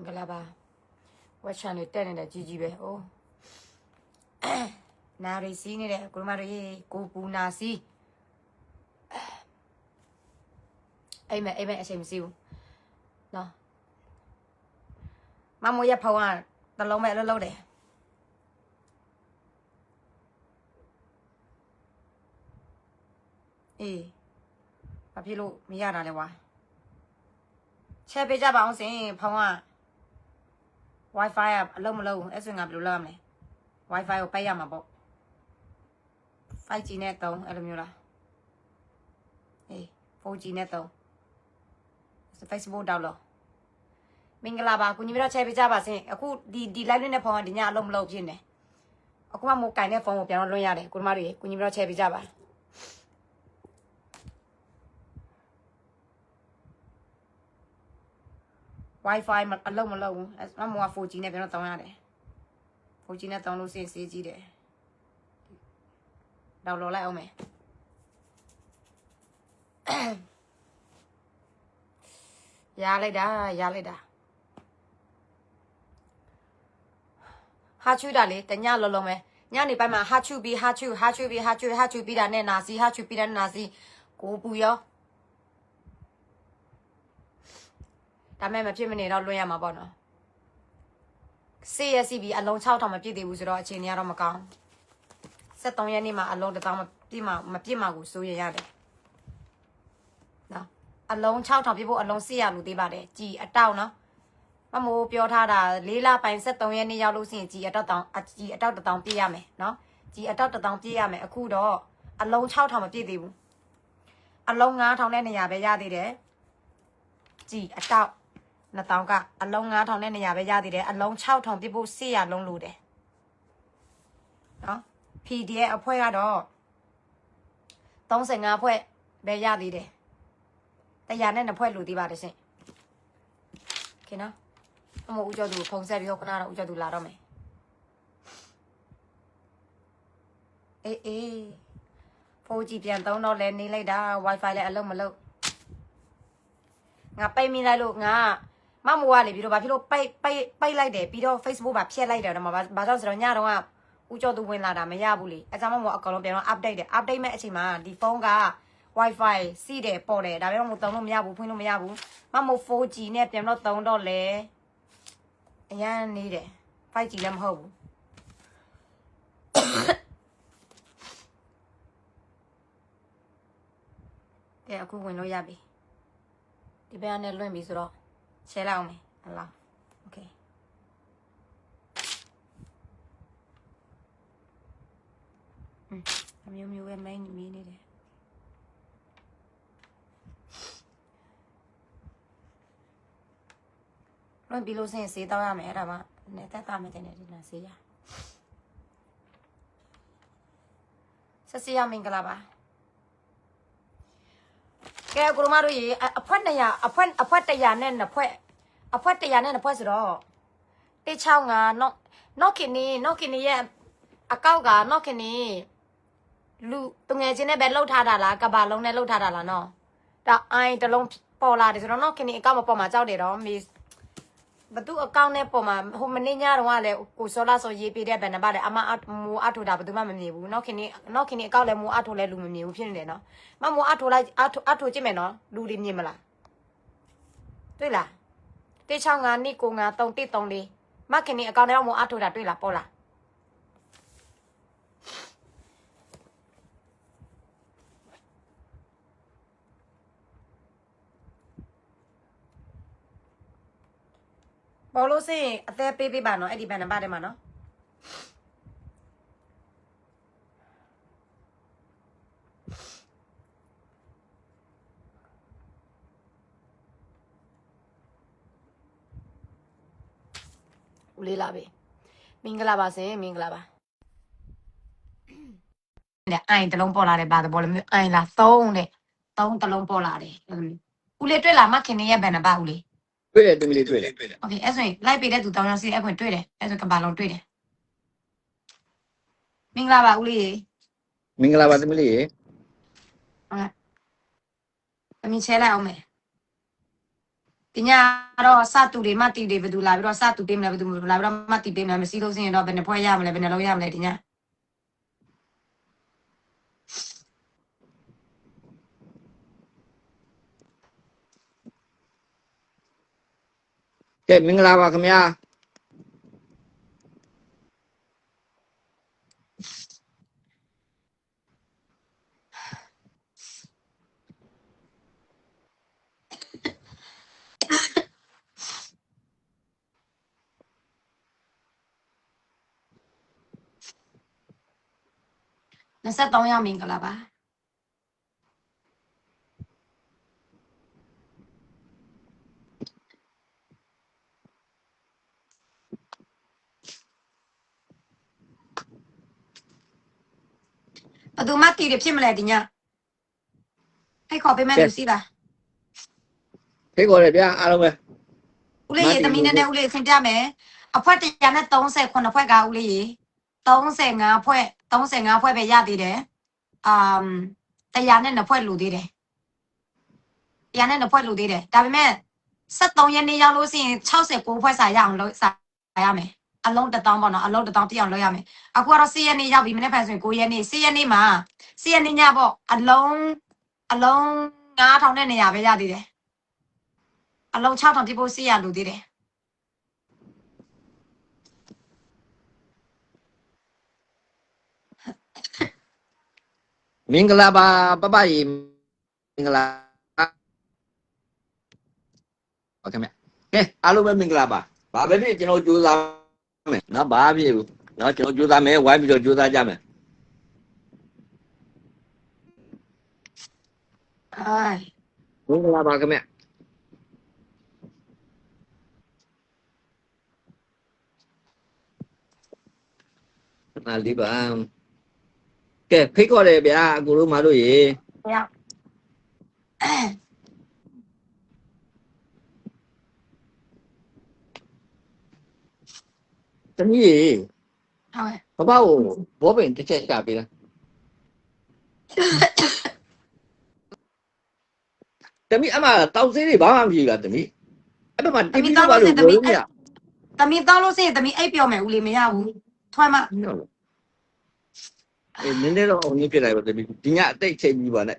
Galaba. What channel 10 in the GGB? Oh, now they seen it. Gumari, Gopu Nasi. Amen, SMC. No. Mamoya Pawan, the long metal load. Papilo, Miana, the one. Chepe Jabba saying, Pawan. Wi-Fi up, low, as in up to learn. Wi-Fi will pay my book. 5G net though, Elamura. 4G net though. It's a Facebook download. Mingalaba, when you not chepe Jabba saying, a good the light in the pond in your low pin. A kuma more kind of form of piano loyale, good Marie, when you not chepe Jabba. Wi-Fi alone, as no more 4G never not on it. 4G net on Lucy CG there. Download like me. Yalida. Hachu dali, the Yalo Lome. Yani by my Hachu be the Nazi, Hachu be the Nazi. Go booyah. That made my Jimmy not loyal my bonner. CSCB alone child on my pity was a chin out of my car. Set on Yanima along the time of Pima, my Pima was so yard. No, alone child of people alone see a ludy body, G a downer. Mamu Piotada, Lila Pine set on any yellow scene, G a down, a G a doubt the down Piame, no? G a doubt the down Piame, a cool door, alone child on my pity. Alone out on any yabby there. G a doubt. 2000ကအလုံး9000နဲ့နေရာပဲရသေးတယ်အလုံး6000ပြဖို့400လုံးလို့တယ်နော် PDF အဖွဲကတော့35ဖွဲပဲရသေးတယ်100နဲ့2ဖွဲလို့သေးပါတယ်ရှင်ခင်နော်အမဦးကျော်သူဖုန်းဆက်ပြီးတော့ခဏတော့ဦးကျော်သူလာတော့မယ်အေး 4G ပြန်သုံးတော့လဲနေလိုက်တာ Wi-Fi လဲအလုံးမလုံးငါပိတ်မိလိုက်လို့ငါမမွားလေပြီးတော့ဘာဖြစ်လို့ပိတ်လိုက်တယ်ပြီးတော့ Facebook ပါဖျက်လိုက်တယ်တော့ဘာကြောင့်ဆိုတော့ညတော့ကဦးကျော်သူဝင်လာတာမရဘူးလေအဲကြောင့်မအကောင်လုံးပြန်တော့ update တယ် update မဲ့အချိန်မှာဒီဖုန်းက Wi-Fi စီးတယ်ပေါ်တယ်ဒါပေမဲ့မသုံးလို့မရဘူးဖွင့်လို့မရဘူးမမ 4G နဲ့ပြန်တော့သုံးတော့လေအရန်နေတယ် 5G လည်းမဟုတ်ဘူးကဲအခုဝင်လို့ရပြီဒီဘက်ကနေလွှင့်ပြီဆိုတော့ရှယ်လိုက်အောင်မယ်ဟလာโอเคအမျိုးပဲမိုင်းမီးနေတယ်လွှင့်ပြီးလို့ဆေးတောက်ရမယ်အဲ့ဒါမှနဲ့တက်တာမယ်တဲ့ဒီနာဆေးရဆက်စီရမင်္ဂလာပါကဲကိုရမတို့ရေအဖွက်100အဖွက်100နဲ့2ဖွက်အဖွက်100နဲ့2ဖွက်ဆိုတော့165နော့ခင်နီရဲ့အကောက်ကနော့ခင်နီလူတငယ်ချင်းနဲ့ပဲလှုပ်ထားတာလားကဘာလုံးနဲ့လှုပ်ထားတာလားနော်ဒါအိုင်တလုံးပေါ်လာတယ်ဆိုတော့နော့ခင်နီအကောက်မပေါ်မှာကြောက်တယ်တော့မေဘသူအကောက်နဲ့ပေါ်မှာဟိုမနေ့ညတော့ကလည်းကိုစောလာဆိုရေးပေးတဲ့ဘယ်နှပါလဲအမမူအထိုးတာဘယ်သူမှမမြင်ဘူးနော့ခင်နီအကောက်လည်းမူအထိုးလဲလူမမြင်ဘူးဖြစ်နေတယ်နော်မမူအထိုးလိုက်အထိုးကြည့်မယ်နော်လူတွေမြင်မလားတွေ့လား165 295 334မခင်နီအကောက်နဲ့မူအထိုးတာတွေ့လားပေါ်လားပေါ်လို့စင်အသေးပေးပါနော်အဲ့ဒီဘန်နံပါတ်ထဲမှာနော်ဦးလေးလာပြီမင်္ဂလာပါစင်မင်္ဂလာပါတဲ့အိုင်တလုံးပေါ်လာတယ်ပါတဘောလည်းမျိုးအိုင်လာ3တဲ့3တလုံးပေါ်လာတယ်ဦးလေးတွေ့လားမခင်နေရဲ့ဘန်နံပါတ်ဦးလေးတွေ့တယ်တမီးလေးတွေ့တယ်โอเคအဲ့ဆိုရင်လိုက်ပေးတဲ့သူတောင်းရစီအဲ့ခွင့်တွေ့တယ်အဲ့ဆိုကဘာလုံးတွေ့တယ်မင်္ဂလာပါဦးလေးမင်္ဂလာပါတမီးလေးဟုတ်ကဲ့အမြင်ချဲလိုက်အောင်မယ် ဒီညတော့စတူတွေမတီတွေဘယ်သူလာပြီးတော့စတူပေးမလဲဘယ်သူလာပြီးတော့မတီပေးမလဲမစီးလို့စရင်တော့ဘယ်နှဖွဲရမလဲဘယ်နှလုံးရမလဲဒီည ကဲမင်္ဂလာပါခင်ဗျာ 23ရောက်မင်္ဂလာပါဘယ်သူမတီတွေဖြစ်မလဲဒီညအဲ့ခေါ်ပေးမဲ့လူစီလား ဖိတ်ခေါ်တယ်ဗျာအားလုံးပဲ ဦးလေးရေသမီးနဲ့ဦးလေးဆင်ပြမယ်အဖွဲ139ဖွဲကဦးလေးရေ35ဖွဲ့ပဲရသေးတယ်100နဲ့2ဖွဲ့လူသေးတယ်100နဲ့2ဖွဲ့လူသေးတယ်ဒါပေမဲ့73ရက်နေ့ရောက်လို့ရှိရင်69ဖွဲ့စာရအောင်လုပ်စာရမယ်အလုံး1000ပေါ့နော်အလုံး1000ပြည့်အောင်လုပ်ရမယ်အခုကတော့10ရက်နေ့ရောက်ပြီမနေ့ဖန်ဆိုရင်9ရက်နေ့10ရက်နေ့မှာ10ရက်နေ့ညပေါ့အလုံး9000နဲ့200ပဲရသေးတယ်အလုံး6000ပြည့်ဖို့400လူသေးတယ် မင်္ဂလာပါပပကြီးမင်္ဂလာပါခင်ဗျာကဲအားလုံးပဲမင်္ဂလာပါဘာပဲဖြစ်ကျွန်တော်ကြိုးစားမယ်နော်ဘာဖြစ်ဘူးနော်ကျွန်တော်ကြိုးစားမယ်ဝိုင်းပြီးတော့ကြိုးစားကြမယ် Ai, မင်္ဂလာပါခင်ဗျာနာလီပါကဲဖိတ်ခေါ်တယ်ဗျာအကိုတို့မတို့ရေ ya. တမီးရေ Thôi, ပပကိုဘောပင်တစ်ချက်ရှာပေးလားတမီးအမတောက်စေးတွေဘာမှမဖြစ်ဘူးလားတမီးအဲ့မှာတိပီးပါလို့ပြောလို့မရ tami tao lo se tami ai pyo me uli me ya bu. Thôi mà. အေးနည်းနည်းတော့အောင်ကြီးဖြစ်လိုက်ပါတမီးဒီညအတိတ်ချိန်ပြီးပါနဲ့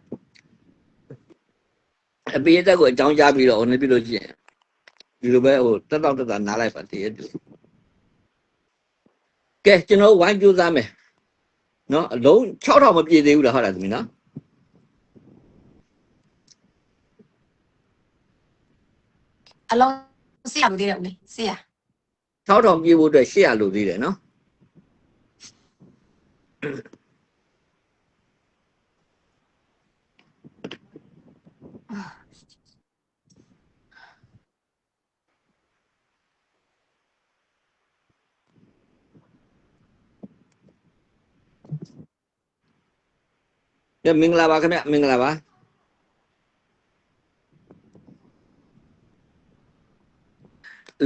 အပေးသက်ကိုအကြောင်းကြားပြီးတော့အောင်နေပြီလို့ရှိရင်ဒီလိုပဲဟိုတက်တော့တက်တာနားလိုက်ပါတည်းရဲ့တူကဲကျွန်တော်ဝိုင်းကြိုးစားမယ်နော်အလုံး6000မပြည့်သေးဘူးလားဟုတ်လားသမီးနော် Along se ya lu de uli. Se ya. 6000ပြည့်ဖို့အတွက်800လိုသေးတယ်နော် ကဲမင်္ဂလာပါခင်ဗျမင်္ဂလာပါ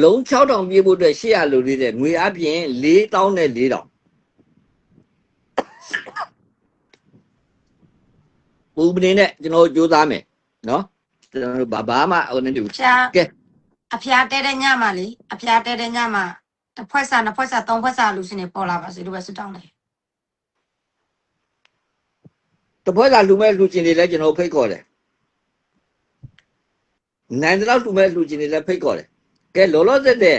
လုံး6000ပြည့်ဖို့အတွက်800လိုသေးတယ်ငွေအပြင်4000နဲ့4000ပူပနေနဲ့ကျွန်တော်ကြိုးစားမယ်နော်ကျွန်တော်ဘာမှဟိုနေတူ Pya. ကဲ A pya te de nya ma li. A pya te de nya ma. Ta phwet sa na phwet sa 3 phwet sa lu sin ne paw la ba se lu ba su taw le. တပွဲကလူမဲ့လူချင်းတွေလည်းကျွန်တော်ဖိတ်ခေါ်တယ်နိုင်တော့လူမဲ့လူချင်းတွေလည်းဖိတ်ခေါ်တယ်ကဲလောလောဆယ်တဲ့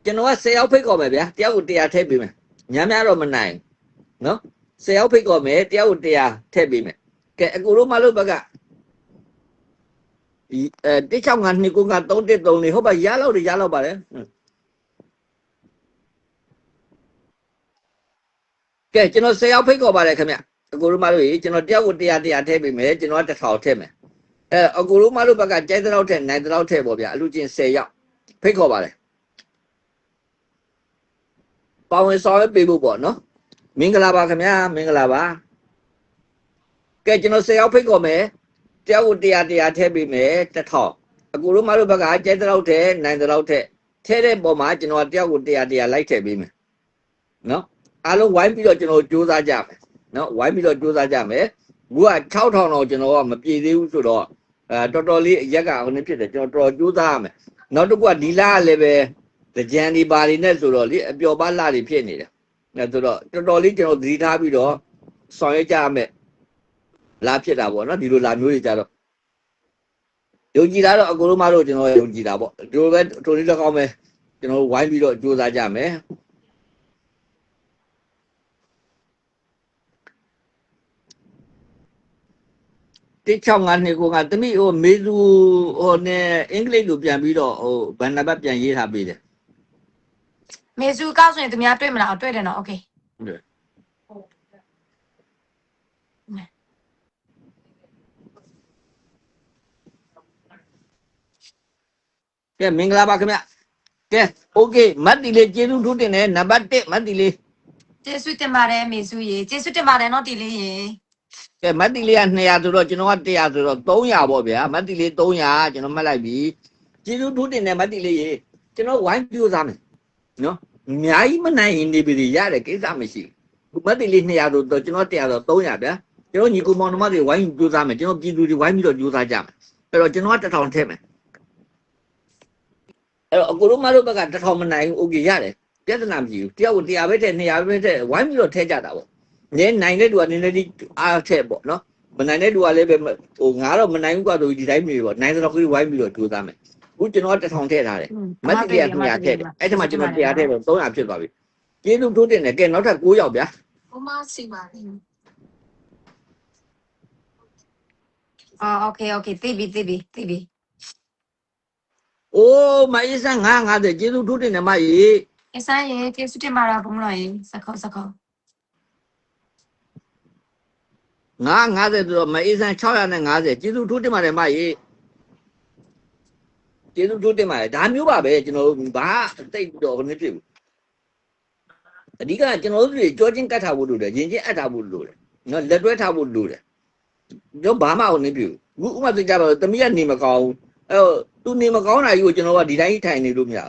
ကျွန်တော်က10ယောက်ဖိတ်ခေါ်မယ်ဗျာတယောက်ကို100ထည့်ပေးမယ်ညများတော့မနိုင်နော်10ယောက်ဖိတ်ခေါ်မယ်တယောက်ကို100ထည့်ပေးမယ်ကဲအကူတို့မလို့ဘက်ကဒီ165 2 9 313လေးဟုတ်ပါရလောက်ပါတယ်ကဲကျွန်တော်10ယောက်ဖိတ်ခေါ်ပါတယ်ခင်ဗျအကူတို့မလို့ကျွန်တော်တယောက်ကို100ထည့်ပေးမယ်ကျွန်တော်က1000ထည့်မယ်အကူတို့မလို့ဘက်ကကြိုက်တဲ့လောက်ထည့်နိုင်တဲ့လောက်ထည့်ပေါ့ဗျာအလူချင်း10ယောက်ဖိတ်ခေါ်ပါတယ်ပါဝင်ဆောင်ရွက်ပေးဖို့ပေါ့နော်မင်္ဂလာပါခင်ဗျာမင်္ဂလာပါကဲကျွန်တော်10ယောက်ဖိတ်ခေါ်မယ်တယောက်ကို100ထည့်ပေးမယ်1000အကူတို့မတို့ဘက်ကကြိုက်တဲ့လောက်ထည့်နိုင်တဲ့လောက်ထည့်တဲ့ပုံမှာကျွန်တော်တယောက်ကို100လိုက်ထည့်ပေးမယ်နော်အားလုံးဝိုင်းပြီးတော့ကျွန်တော်ကြိုးစားကြမယ်နော်ဝိုင်းပြီးတော့ကြိုးစားကြမယ်ဘူးက6000တော့ကျွန်တော်ကမပြည့်သေးဘူးဆိုတော့ တော်တော်လေးရက်ကဟိုနေ့ဖြစ်တယ်ကျွန်တော်တော်ကြိုးစားရမယ်နောက်တစ်ခုကဒီလားလည်းပဲကြံဒီပါတွေနဲ့ဆိုတော့လေအပျော်ပါလှတွေဖြစ်နေတယ်ဆိုတော့တော်တော်လေးကျွန်တော်သတိထားပြီးတော့ဆောင်ရွက်ကြရမယ်လာဖြစ်တာပေါ့နော်ဒီလိုလာမျိုးတွေကြတော့ယုံကြည်တာတော့အကုန်လုံးမလို့ကျွန်တော်ယုံကြည်တာပေါ့ဒီလိုပဲထိုနည်းတစ်ကောင်းပဲကျွန်တော်ဝိုင်းပြီးတော့ကြိုးစားကြမယ်165နှစ်ကိုကတမိဟိုမေသူဟိုနဲ့အင်္ဂလိပ်လိုပြန်ပြီးတော့ဟိုဘန်နာဘတ်ပြန်ရေးထားပေးတယ် မေစုကောက်ဆိုရင်သူများတွေ့မလားတွေ့တယ်နော်โอเค ကဲမင်္ဂလာပါခင်ဗျကဲโอเคမတ်တီလေးကျေးဇူးထူးတင်တယ်နံပါတ်1မတ်တီလေး ကျေးဇူးတင်ပါတယ်မေစုရေကျေးဇူးတင်ပါတယ်နော်တီလေးရေ ကဲမတ်တီလေးက200ဆိုတော့ကျွန်တော်က100ဆိုတော့300ပေါ့ဗျာမတ်တီလေး300ကျွန်တော်မှတ်လိုက်ပြီကျေးဇူးထူးတင်တယ်မတ်တီလေးရေကျွန်တော်ဝိုင်းပြိုးစားမယ်နော်အများကြီးမနိုင်ရင်နေပြီရတယ်ကိစ္စမရှိဘူးမတ်တီလေး200ဆိုတော့ကျွန်တော်100ဆို300ဗျာကျွန်တော်ညီကိုမောင်နှမတွေဝိုင်းပြိုးစားမယ်ကျွန်တော်ပြည်သူတွေဝိုင်းပြီးတော့ကြိုးစားကြမယ်အဲ့တော့ကျွန်တော်က1000ထည့်မယ်အဲ့တော့အကိုတို့မတို့ဘက်က1000မနိုင်ဘူးโอเคရတယ်ပြဿနာမရှိဘူးတယောက်ကို100ပဲထည့်200ပဲထည့်ဝိုင်းပြီးတော့ထည့်ကြတာပေါ့နည်းနိုင်တဲ့သူကနည်းနည်းလေးအားထည့်ပေါ့နော်မနိုင်တဲ့သူကလည်းပဲဟိုငါတော့မနိုင်ဘူးကွာဆိုဒီတိုင်းမျိုးပေါ့နိုင်တော့ကိုဝိုင်းပြီးတော့ကြိုးစားမယ်အခုကျွန်တော်1000ထည့်ထားတယ်မတ်တီက200ထည့်တယ်အဲ့ဒီမှာကျွန်တော်100ထည့်တော့300ဖြစ်သွားပြီကျေးဇူးထိုးတင်တယ်ကဲနောက်ထပ်9ယောက်ဗျာ ဘုမစီပါလေ အော်โอเคโอเคသိပြီသိပြီသိပြီ အိုးမအေးစမ်း950ကျေးဇူးထိုးတင်တယ်မကြီး အစမ်းရေကျေးဇူးတင်ပါတယ်ဘုံတော်ရေစခေါစခေါ 950ဆိုတော့မအေးစမ်း650ကျေးဇူးထိုးတင်ပါတယ်မကြီးကျေးဇူးထိုးတင်ပါတယ်ဒါမျိုးပါပဲကျွန်တော်ဘာတိတ်တော့မဖြစ်ဘူးအဓိကကျွန်တော်တို့တွေကြောချင်းကတ်ထားဖို့လိုတယ်ရင်ချင်းအပ်ထားဖို့လိုတယ်နော်လက်တွဲထားဖို့လိုတယ်ကျွန်တော်ဘာမှမဖြစ်ဘူးအခုဥပမာသိကြပါတော့တမီးကနေမကောင်းဘူးအဲ့သူနေမကောင်းတာကြီးကိုကျွန်တော်ကဒီတိုင်းထိုင်နေလို့မရ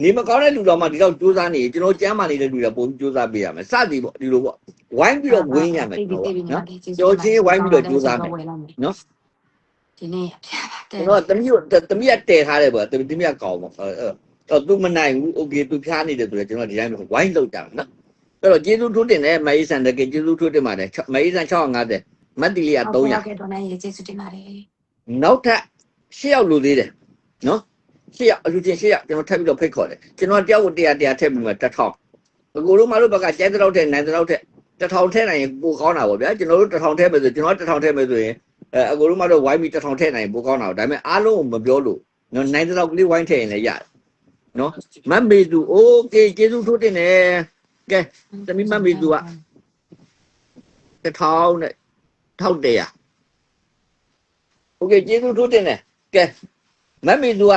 နေမကောင်းတဲ့လူတော်မှဒီတော့စူးစမ်းနေကျွန်တော်ကြမ်းမာနေတဲ့လူတွေပုံစူးစမ်းပေးရမယ်စသည်ပေါ့ဒီလိုပေါ့ဝိုင်းပြီးတော့ဝင်းရမယ်နော်ကြောချင်းဝိုင်းပြီးတော့စူးစမ်းမယ်နော် ဒီနေ့ ကျွန်တော်တမီးကတည်ထားတယ်ပေါ့တမီးကကောင်းပေါ့သူမနိုင်ဘူးโอเคသူဖျားနေတယ်ဆိုတော့ကျွန်တော်ဒီတိုင်းဝိုင်းလောက်တာနော်အဲ့တော့ကျေးဇူးထိုးတင်တယ်မအေးဆန်တကယ်ကျေးဇူးထိုးတင်ပါတယ်မအေးဆန်650မတ်တီလီက300 โอเคတော့နိုင်ရေကျေးဇူးတင်ပါတယ် နောက်ထပ်6ယောက်လိုသေးတယ်နော်6ယောက်အလူချင်း6ယောက်ကျွန်တော်ထပ်ပြီးတော့ဖိတ်ခေါ်တယ်ကျွန်တော်တယောက်ကို100ထည့်ပြီးမှ1000အကိုတို့မတို့ဘက်ကကျဲတဲ့လောက်ထည့်နိုင်တဲ့လောက်ထည့်1000ထည့်နိုင်ရင်ပိုကောင်းတာပေါ့ဗျာကျွန်တော်တို့1000ထည့်မယ်ဆိုကျွန်တော်1000ထည့်မယ်ဆိုရင်အကိုတို့မတို့ဝိုင်းပြီး1000ထည့်နိုင်ရင်ပိုကောင်းတာဒါပေမဲ့အားလုံးကိုမပြောလို့နော်နိုင်တဲ့လောက်ကလေးဝိုင်းထည့်ရင်လည်းရတယ်နော်မတ်မေသူโอเคကျေးဇူးထိုးတင်တယ်ကဲသမီးမတ်မေသူက1000နဲ့1100โอเคကျေးဇူးထိုးတင်တယ်ကဲမတ်မေသူက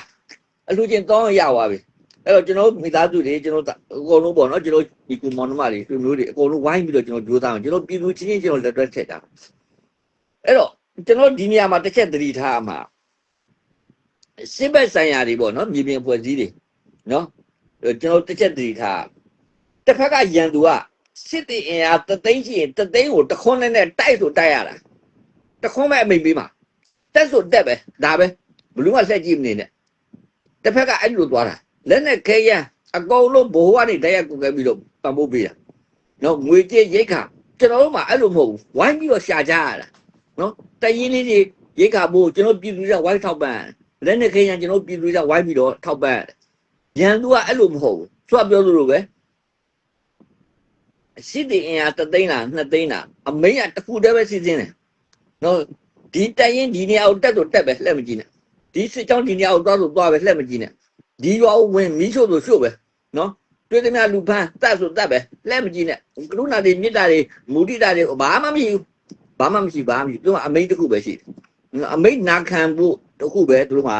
1100အလူချင်း3ရပါပြီအဲ့တော့ကျွန်တော်မိသားစုတွေကျွန်တော်အကုန်လုံးပေါ့နော်ကျွန်တော်ဒီကူမောင်နှမတွေသူမျိုးတွေအကုန်လုံးဝိုင်းပြီးတော့ကျွန်တော်ကြိုးစားအောင်ကျွန်တော်ပြည်သူချင်းချင်းကျွန်တော်လက်တွဲထည့်တာအဲ့တော့ကျွန်တော်ဒီနေရာမှာတစ်ချက်သတိထားမှာစစ်ဘက်ဆိုင်ရာတွေပေါ့နော်မြေပြင်ဖွဲ့စည်းတွေနော်ကျွန်တော်တစ်ချက်သတိထားတစ်ဖက်ကရန်သူကစစ်တီအင်အားတသိန်းရှိရင်တသိန်းကိုတခွန်းနဲ့တိုက်ဆိုတိုက်ရတာတခွန်းပဲအမိန်ပေးမှာတက်ဆိုတက်ပဲဒါပဲဘလူးကဆက်ကြည့်မနေနဲ့တစ်ဖက်ကအဲ့လိုသွားတာလက်နဲ့ခဲရန်အကုန်လုံးဘိုးကနေတိုက်ရကုတ်ခဲ့ပြီးတော့ပံ့ပိုးပေးတာနော်ငွေကြေးရိတ်ခါကျွန်တော်တို့မှအဲ့လိုမဟုတ်ဘူးဝိုင်းပြီးတော့ရှာကြရတာနော်တရင်လေးတွေရိတ်ခါဖို့ကျွန်တော်ပြည်သူတွေကဝိုင်းထောက်ပံ့လက်နဲ့ခဲရန်ကျွန်တော်ပြည်သူတွေကဝိုင်းပြီးတော့ထောက်ပံ့ရန်သူကအဲ့လိုမဟုတ်ဘူးသူကပြောသလိုပဲစစ်တီအင်အား3သိန်းလား2သိန်းလားအမိန်ကတစ်ခုတည်းပဲစီစဉ်တယ်နော်ဒီတရင်ဒီနေရာကိုတက်တော့တက်ပဲလှည့်မကြည့်နဲ့ဒီစစ်ကြောင်းဒီနေရာကိုသွားဆိုသွားပဲလှည့်မကြည့်နဲ့ဒီရွာကိုဝင်မီးရှို့ဆိုရှို့ပဲနော်တွေ့သမျှလူဖမ်းတတ်ဆိုတတ်ပဲလှည့်မကြည့်နဲ့ကရုဏာတွေမေတ္တာတွေမုဒိတာတွေဘာမှမရှိဘူးဘာမှမရှိသူကအမိန်တစ်ခုပဲရှိတယ်အမိန်နာခံဖို့တစ်ခုပဲသူတို့မှာ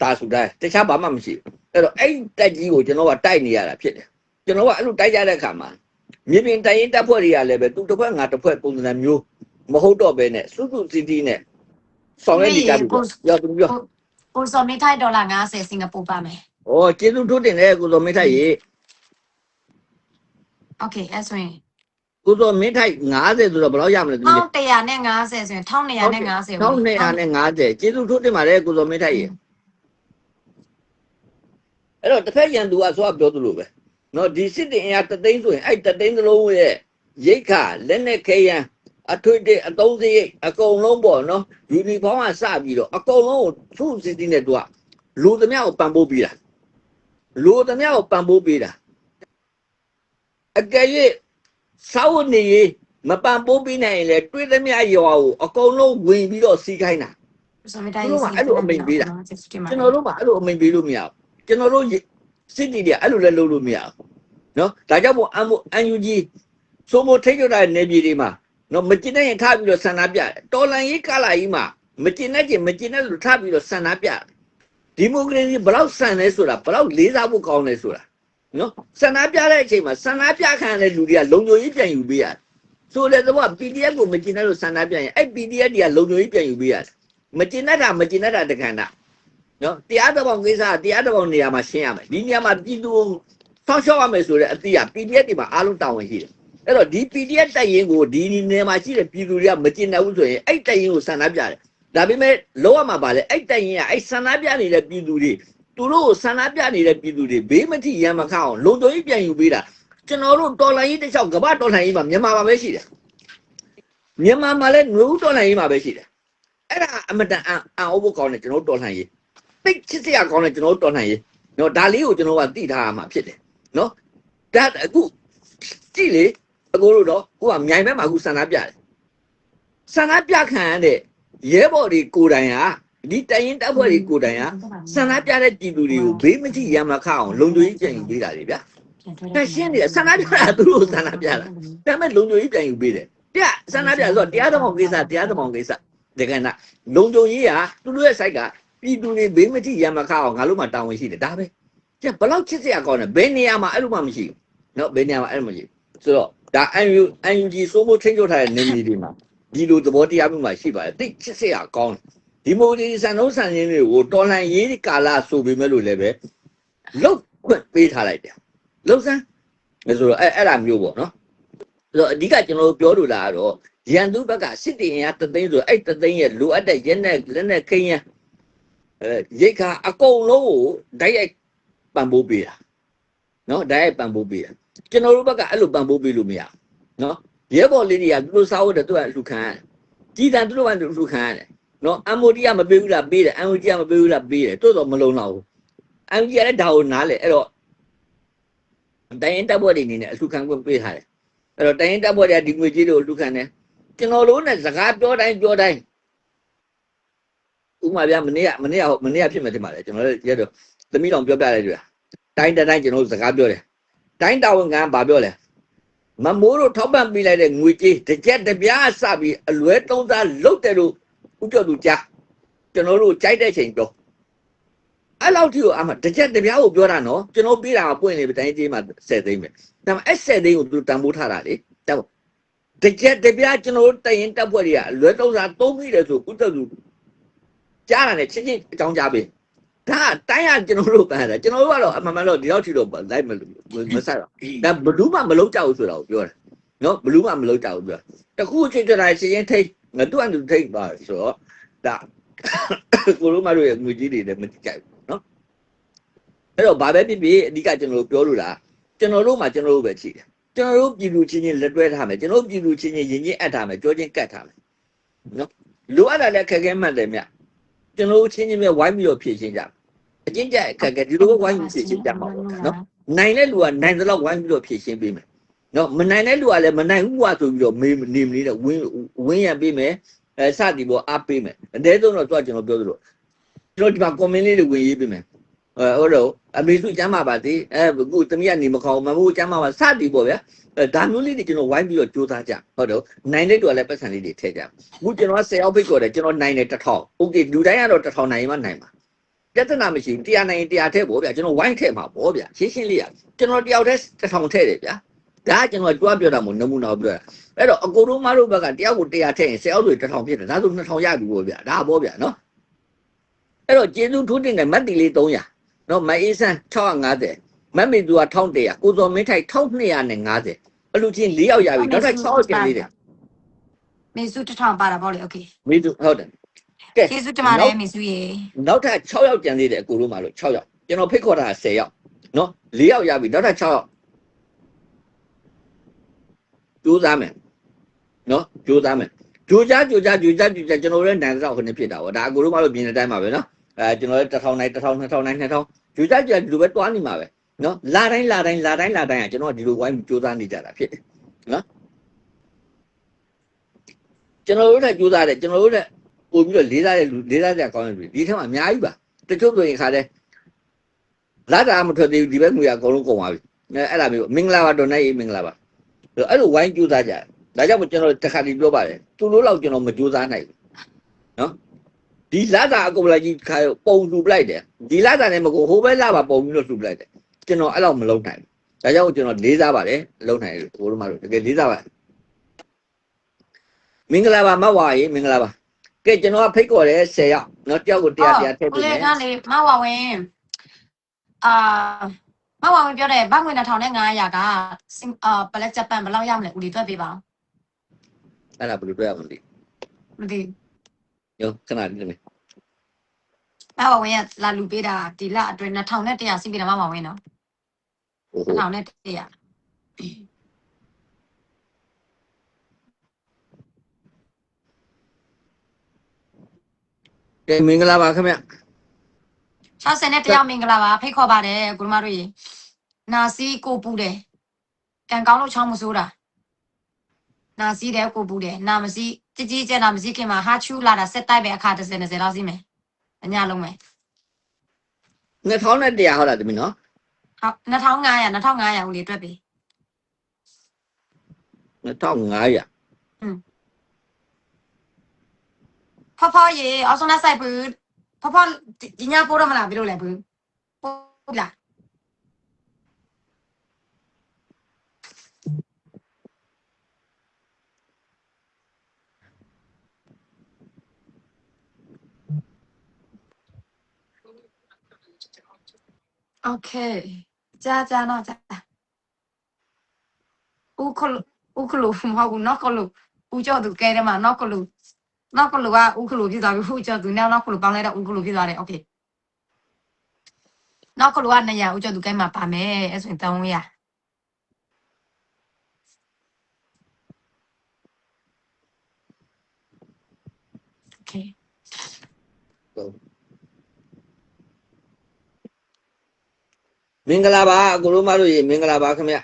တာဆူတိုင်းတခြားဘာမှမရှိဘူးအဲ့တော့အဲ့တက်ကြီးကိုကျွန်တော်ကတိုက်နေရတာဖြစ်တယ်ကျွန်တော်ကအဲ့လိုတိုက်ကြတဲ့အခါမှာမြေပြင်တိုင်ရင်တပ်ဖွဲ့တွေကလည်းပဲသူတစ်ဖွဲ့ငါတစ်ဖွဲ့ပုံစံမျိုးမဟုတ်တော့ပဲနဲ့စုစုစီတီနဲ့ဆောင်ရွက်နေကြပြီရောသူပြော ကိုစောမေးထိုက်ဒေါ်လာ50စင်ကာပူပါမယ် ဩကျေးဇူးထိုးတင်တယ်ကိုစောမေးထိုက်ရေ โอเคအဲ့ဆိုရင် ကို ကိုစောမင်းထိုက်90ဆိုတော့ဘယ်လောက်ရမလဲသူ 1150ဆိုရင်1250 1250ကျေးဇူးထိုးတင်ပါတယ်ကိုစောမင်းထိုက်ရေအဲ့တော့တစ်ဖက်ရန်သူကဆိုပြောသလိုပဲနော်ဒီစစ်တင်အင်အားတသိန်းဆိုရင်အဲ့တသိန်းသလုံးရဲ့ရိတ်ခါလက်နဲ့ခဲရန်အထွေအသုံးစရိတ်အကုန်လုံးပေါ့နော်ယူနီဖောင်းကစပြီးတော့အကုန်လုံးကိုသူ့စစ်တင်နဲ့သူကလူသမျှကိုပံ့ပိုးပေးတာလူသမျှကိုပံ့ပိုးပေးတာအကယ်၍စာဝတ်နေမပံ့ပိုးပေးနိုင်ရင်လေတွေးသမျှရွာကိုအကုန်လုံးဝင်ပြီးတော့စီးခိုင်းတာကျွန်တော်တို့ကအဲ့လိုအမိန်ပေးတာကျွန်တော်တို့ကအဲ့လိုအမိန်ပေးလို့မရဘူးကျွန်တော်တို့စစ်တီတွေအဲ့လိုလည်းလုပ်လို့မရဘူးနော်ဒါကြောင့်မို့UNG စိုးမိုးထိတ်ကြတဲ့နေပြည်တော်မှာနော်မကျင်တဲ့ရင်ထားပြီးတော့ဆန္ဒပြတယ်တော်လန်ရေးကာလာကြီးမှာမကျင်တဲ့လူထားပြီးတော့ဆန္ဒပြတယ်ဒီမိုကရေစီဘယ်လောက်ဆန်လဲဆိုတာဘယ်လောက်လေးစားဖို့ကောင်းလဲဆိုတာနော်ဆန္ဒပြတဲ့အချိန်မှာဆန္ဒပြခံတဲ့လူတွေကလုံခြုံရေးပြန်ယူပေးရတယ်ဆိုတဲ့တော့ PDF ကိုမကျင်တဲ့လို့ဆန္ဒပြရင်အဲ့ PDF တွေကလုံခြုံရေးပြန်ယူပေးရတယ်မကျင်တဲ့တာတခဏနော်တရားတော်ကိစ္စတရားတော်နေရာမှာရှင်းရမယ်ဒီနေရာမှာပြည်သူဆောင်းရှောက်ရမယ်ဆိုတဲ့အသည့်က PDF တွေမှာအားလုံးတာဝန်ရှိတယ်အဲ့တော့ဒီ PDF တိုက်ရင်ကိုဒီနေရာမှာရှိတဲ့ပြည်သူတွေကမကျင်တဲ့ဘူးဆိုရင်အဲ့တိုက်ရင်ကိုဆန္ဒပြတယ်ဒါပေမဲ့လောရမှာပါလေအဲ့တိုက်ရင်ကအဲ့ဆန္ဒပြနေတဲ့ပြည်သူတွေသူတို့ကိုဆန္ဒပြနေတဲ့ပြည်သူတွေဘေးမထိရံမခအောင်လုံခြုံရေးပြန်ယူပေးတာကျွန်တော်တို့တော်လှန်ရေးတစ်လျှောက်ကမ္ဘာတော်လှန်ရေးမှာမြန်မာမှာပဲရှိတယ်မြန်မာမှာလည်းຫນွေဦးတော်လှန်ရေးမှာပဲရှိတယ်အဲ့ဒါအမတန်အံ့ဩဖို့ကောင်းတယ်ကျွန်တော်တို့တော်လှန်ရေးသိချစ်စရာကောင်းတယ်ကျွန်တော်တို့တော်လှန်ရေးနော်ဒါလေးကိုကျွန်တော်ကသိထားရမှာဖြစ်တယ်နော်ဒါအခုကြည့်လေအကိုတို့တော့ကိုကမြိုင်ဘက်မှာအခုဆန္ဒပြတယ်ဆန္ဒပြခံရတဲ့ရဲဘော်တွေကိုယ်တိုင်ဟာဒီတိုင်ရင်တပ်ဖွဲ့တွေကိုယ်တိုင်ဟာဆန္ဒပြတဲ့ပြည်သူတွေကိုဘေးမထိရံမခအောင်လုံခြုံရေးပြန်ယူပေးတာလေဗျာတက်ရှင်းနေဆန္ဒပြတာသူတို့ဆန္ဒပြတာဒါပေမဲ့လုံခြုံရေးပြန်ယူပေးတယ်တရားဆန္ဒပြဆိုတော့တရားတော်ကိစ္စတကယ်นะလုံခြုံရေးဟာသူတို့ရဲ့ site ကပြည်သူတွေဘေးမထိရံမခအောင်ငါတို့မှတာဝန်ရှိတယ်ဒါပဲကျဘလောက်ချစ်စရာကောင်းတယ်ဘယ်နေရာမှာအဲ့လိုမှမရှိဘူးเนาะဘယ်နေရာမှာအဲ့လိုမရှိဘူးဆိုတော့ဒါ UNG စိုးမိုးထိန်းချုပ်ထားတဲ့နေပြည်တော်မှာဒီလိုသဘောတရားမျိုးမှရှိပါတယ်သိချစ်စရာကောင်းဒီမိုဒီစံနှုန်းစံရင်းတွေကိုတော်လှန်ရေးကာလဆိုပေမဲ့လို့လည်းပဲလုတ်ခွင့်ပေးထားလိုက်တယ်လုတ်စမ်းဆိုတော့အဲ့ဒါမျိုးပေါ့နော်ဆိုတော့အဓိကကျွန်တော်ပြောလို့လာတော့ရန်သူဘက်ကစစ်တင်ရတသိန်းဆိုအဲ့တသိန်းရဲ့လိုအပ်တဲ့ရက်နဲ့လက်နဲ့ခင်းရရိတ်ခါအကုန်လုံးကိုဓာတ်ရိုက်ပံ့ပိုးပေးတာနော်ဓာတ်ရိုက်ပံ့ပိုးပေးတာကျွန်တော်တို့ဘက်ကအဲ့လိုပံ့ပိုးပေးလို့မရနော်ရဲဘော်လေးတွေကသူတို့စားဖို့တဲ့သူကလူခံရတယ်ကြီးတန်သူတို့ကလူခံရတယ်နော် MOD ကမပေးဘူးလားပေးတယ် MOD ကမပေးဘူးလားပေးတယ်တိုးတော့မလုံလောက်ဘူး MOD ကလည်းဒါကိုနားလေအဲ့တော့တိုင်းရင်တပ်ဖွဲ့တွေအနေနဲ့အလူခံခွင့်ပေးထားတယ်အဲ့တော့တိုင်းရင်တပ်ဖွဲ့တွေကဒီငွေကြေးတွေကိုလူခံတယ်ကျွန်တော်တို့နဲ့စကားပြောတိုင်းဥမာပြမနေ့ကဖြစ်မယ်ထင်ပါတယ်ကျွန်တော်လည်းရတော့သမီးတော်ပြောပြလိုက်တယ်တိုင်းတိုင်းကျွန်တော်တို့စကားပြောတယ်တိုင်းတာဝန်ခံဘာပြောလဲမမိုးတို့ထောက်ပံ့ပေးလိုက်တဲ့ငွေကြေးတစ်ချက်တစ်ပြားစပြီးအလွဲသုံးစားလုပ်တယ်လို့ဥကျော်သူကြားကျွန်တော်တို့ကြိုက်တဲ့ချိန်ပြောအဲ့လောက်ထိကိုအမှတစ်ချက်တစ်ပြားကိုပြောတာနော်ကျွန်တော်ပေးတာကပွင့်နေပြီတိုင်းကြီးမှာ10သိန်းပဲဒါပေမဲ့အဲ့10သိန်းကိုသူတန်ဖိုးထားတာလေတော့တစ်ချက်တစ်ပြားကျွန်တော်တို့တရင်တက်ဖွဲ့တွေကလွဲသုံးစားသုံးပြီးတယ်ဆိုဥကျော်သူကြားတာနဲ့ချင်းအကြောင်းကြားပေးဒါတိုင်းရကျွန်တော်တို့ပန်းတယ်ကျွန်တော်တို့ကတော့အမှန်မှန်တော့ဒီလောက်ထိတော့လိုက်မဆက်တော့ဒါဘလူးမှမလုံးကြဘူးဆိုတာကိုပြောတယ်နော်ဘလူးမှမလုံးကြဘူးပြောတခုချင်းတတိုင်းစီရင်ထိတ်ငါတို့အတူထိတ်ပါဆိုတော့ဒါကိုလိုမတို့ရဲ့ငွေကြီးတွေလည်းမကြိုက်ဘူးနော်အဲ့တော့ဘာပဲဖြစ်ဖြစ်အဓိကကျွန်တော်တို့ပြောလို့လားကျွန်တော်တို့မှကျွန်တော်တို့ပဲရှိတယ်ကျွန်တော်တို့ပြည်သူချင်းချင်းလက်တွဲထားမယ်ကျွန်တော်တို့ပြည်သူချင်းချင်းရင်ချင်းအပ်ထားမယ်ကြောချင်းကတ်ထားမယ်နော်လိုအပ်တာလည်းခက်ခဲမှတ်တယ်မြကျွန်တော်တို့ချင်းချင်းပဲဝိုင်းပြီးတော့ဖြည့်ရှင်းကြအချင်းကြအခက်ခဲဒီလိုပဲဝိုင်းပြီးဖြည့်ရှင်းကြမှာပေါ့နော်နိုင်တဲ့လူကနိုင်သလောက်ဝိုင်းပြီးတော့ဖြည့်ရှင်းပေးမယ်နော်မနိုင်တဲ့လူကလည်းမနိုင်ဘူးကွာဆိုပြီးတော့နေမနေတဲ့ဝင်းရပေးမယ်စသည်ပေါ်အားပေးမယ်အတဲဆုံးတော့ကျွန်တော်ပြောသလိုကျွန်တော်ဒီမှာ comment လေးတွေဝင်ရေးပေးမယ်ဟုတ်တော့အမေစုကျမ်းပါပါသေးအခုတမီးကနေမခေါမမိုးကျမ်းပါပါစသည်ပေါ်ဗျာဒါမျိုးလေးတွေကျွန်တော်ဝိုင်းပြီးတော့ကြိုးစားကြဟုတ်တော့နိုင်တဲ့တူကလည်းပတ်စံလေးတွေထည့်ကြအခုကျွန်တော်က10ယောက်ဖိတ်ခေါ်တယ်ကျွန်တော်နိုင်တယ်1000โอเคလူတိုင်းကတော့1000နိုင်မှနိုင်ပါပြဿနာမရှိဘူး100နိုင်100ထည့်ပေါ့ဗျာကျွန်တော်ဝိုင်းထည့်မှာပေါ့ဗျာရှင်းလေးရကျွန်တော်တယောက်တည်း1000ထည့်တယ်ဗျာဒါကကျွန်တော်ကြွားပြောတာမို့နမူနာပြောတာအဲ့တော့အကိုတို့မတို့ဘက်ကတယောက်ကို100ထည့်ရင်10ယောက်တွေ1000ဖြစ်တယ်ဒါဆို2000ရပြီပေါ့ဗျာဒါပေါ့ဗျာနော်အဲ့တော့ကျေးဇူးထိုးတင်တယ်မတ်တီလေး300နော်မအေးဆန်း650မတ်မီသူက1100ကိုစော်မင်းထိုက်1250 အလူချင်း4ယောက်ရပြီနောက်ထပ်6ယောက်ကျန်သေးတယ် မေစုတစ်ထောင်ပါတာပေါ့လေโอเค မိသူဟုတ်တယ်ကဲ ကျေးဇူးတင်ပါတယ်မေစုရေ နောက်ထပ်6ယောက်ကျန်သေးတယ်အကိုတို့မှလို့6ယောက်ကျွန်တော်ဖိတ်ခေါ်တာ10ယောက်နော်4ယောက်ရပြီနောက်ထပ်6ယောက်ကြိုးစားမယ်နော်ကြိုးစားမယ်ကြိုးကြားကျွန်တော်တို့နိုင်တော့ခုနှစ်ဖြစ်တာဗောဒါအကိုတို့မှလို့မြင်တဲ့အတိုင်းပါပဲနော်ကျွန်တော်တို့1000နိုင်2000 2000နိုင်2000ကြိုးကြားဒီလိုပဲတွားနေမှာပဲနော်လာတိုင်းကကျွန်တော်ဒီလိုဝိုင်းကြိုးစားနေကြတာဖြစ်တယ်နော်ကျွန်တော်တို့ကကြိုးစားတယ်ကျွန်တော်တို့ကပို့ပြီးတော့လေးစားတဲ့ကောင်းတဲ့လူဒီထက်မှအများကြီးပါတချို့ဆိုရင်ခါတဲ့လာတာမထွက်သေးဘူးဒီဘက်ငွေအကုန်လုံးကုန်သွားပြီအဲ့ဒါမျိုးမင်္ဂလာပါတော့နိုင်မင်္ဂလာပါအဲ့လိုဝိုင်းကြိုးစားကြဒါကြောင့်ကျွန်တော်တခါတည်းပြောပါတယ်သူတို့လောက်ကျွန်တော်မကြိုးစားနိုင်ဘူးနော်ဒီလာတာအကုန်လိုက်ကြီးခါပုံတူပလိုက်တယ်ဒီလာတာနဲ့မကိုဟိုဘက်လာပါပုံပြီးတော့လှူပလိုက်တယ်ကျွန်တော်အဲ့လောက်မလုံးနိုင်ဘူးဒါကြောင့်ကျွန်တော်လေးစားပါတယ်လုံးနိုင်တယ်ဘိုးတို့မတို့တကယ်လေးစားပါမင်္ဂလာပါမဝါရေမင်္ဂလာပါကဲကျွန်တော်ကဖိတ်ခေါ်တယ်10ယောက်နော်တယောက်ကို100ထည့်ပေးမယ် လေဒါလေမဝဝင်မဝဝင်ပြောတယ်ဘတ်ငွေ2500ကပလက်ဂျပန်ဘယ်လောက်ရမလဲဦးလေးတွက်ပေးပါ အဲ့ဒါဘယ်လိုတွေ့ရမလဲ မသိ ရောခဏလေးနေ မဝဝင်ကလာလူပေးတာဒီလအတွင်း2100စီးပေးတာမဝဝင်နော် ဟို 2100ကဲမင်္ဂလာပါခင်ဗျ60နဲ့1ယောက်မင်္ဂလာပါဖိတ်ခေါ်ပါတယ်ကိုတို့မတို့ရေနာစီကိုပူတယ်ကံကောင်းလို့ချောင်းမစိုးတာနာစီတယ်ကိုပူတယ်နာမစီကြီးကျဲနာမစီခင်မှာဟာချူလာတာစက်တိုက်ပဲအခါ30 20လောက်စီမယ်အညလုံးပဲ 2100ဟုတ်လားတမီးနော် ဟုတ်2500ဦးလေးတွက်ပြီ 2500ဖော်ရေအော်ဆုံးနဲ့ဆိုင်ဘူးဖော်ဒီညပို့တော့မလားဘယ်လိုလဲဘူးပို့လားโอเคจ้าနော်จ้าဦးခလူမဟုတ်ဘူးနော်ခလူဦးကျော်သူကဲတယ်မှာနော်ခလူကဦးခလူဖြစ်သွားပြီဦးကျော်သူနောက်ခလူပေါင်းလိုက်တော့ဦးခလူဖြစ်သွားတယ်โอเคနောက်ခလူက200ဦးကျော်သူကဲမှာပါမယ်အဲ့ဆိုရင်300โอเคမင်္ဂလာပါအကိုတို့မတို့ရေမင်္ဂလာပါခင်ဗျ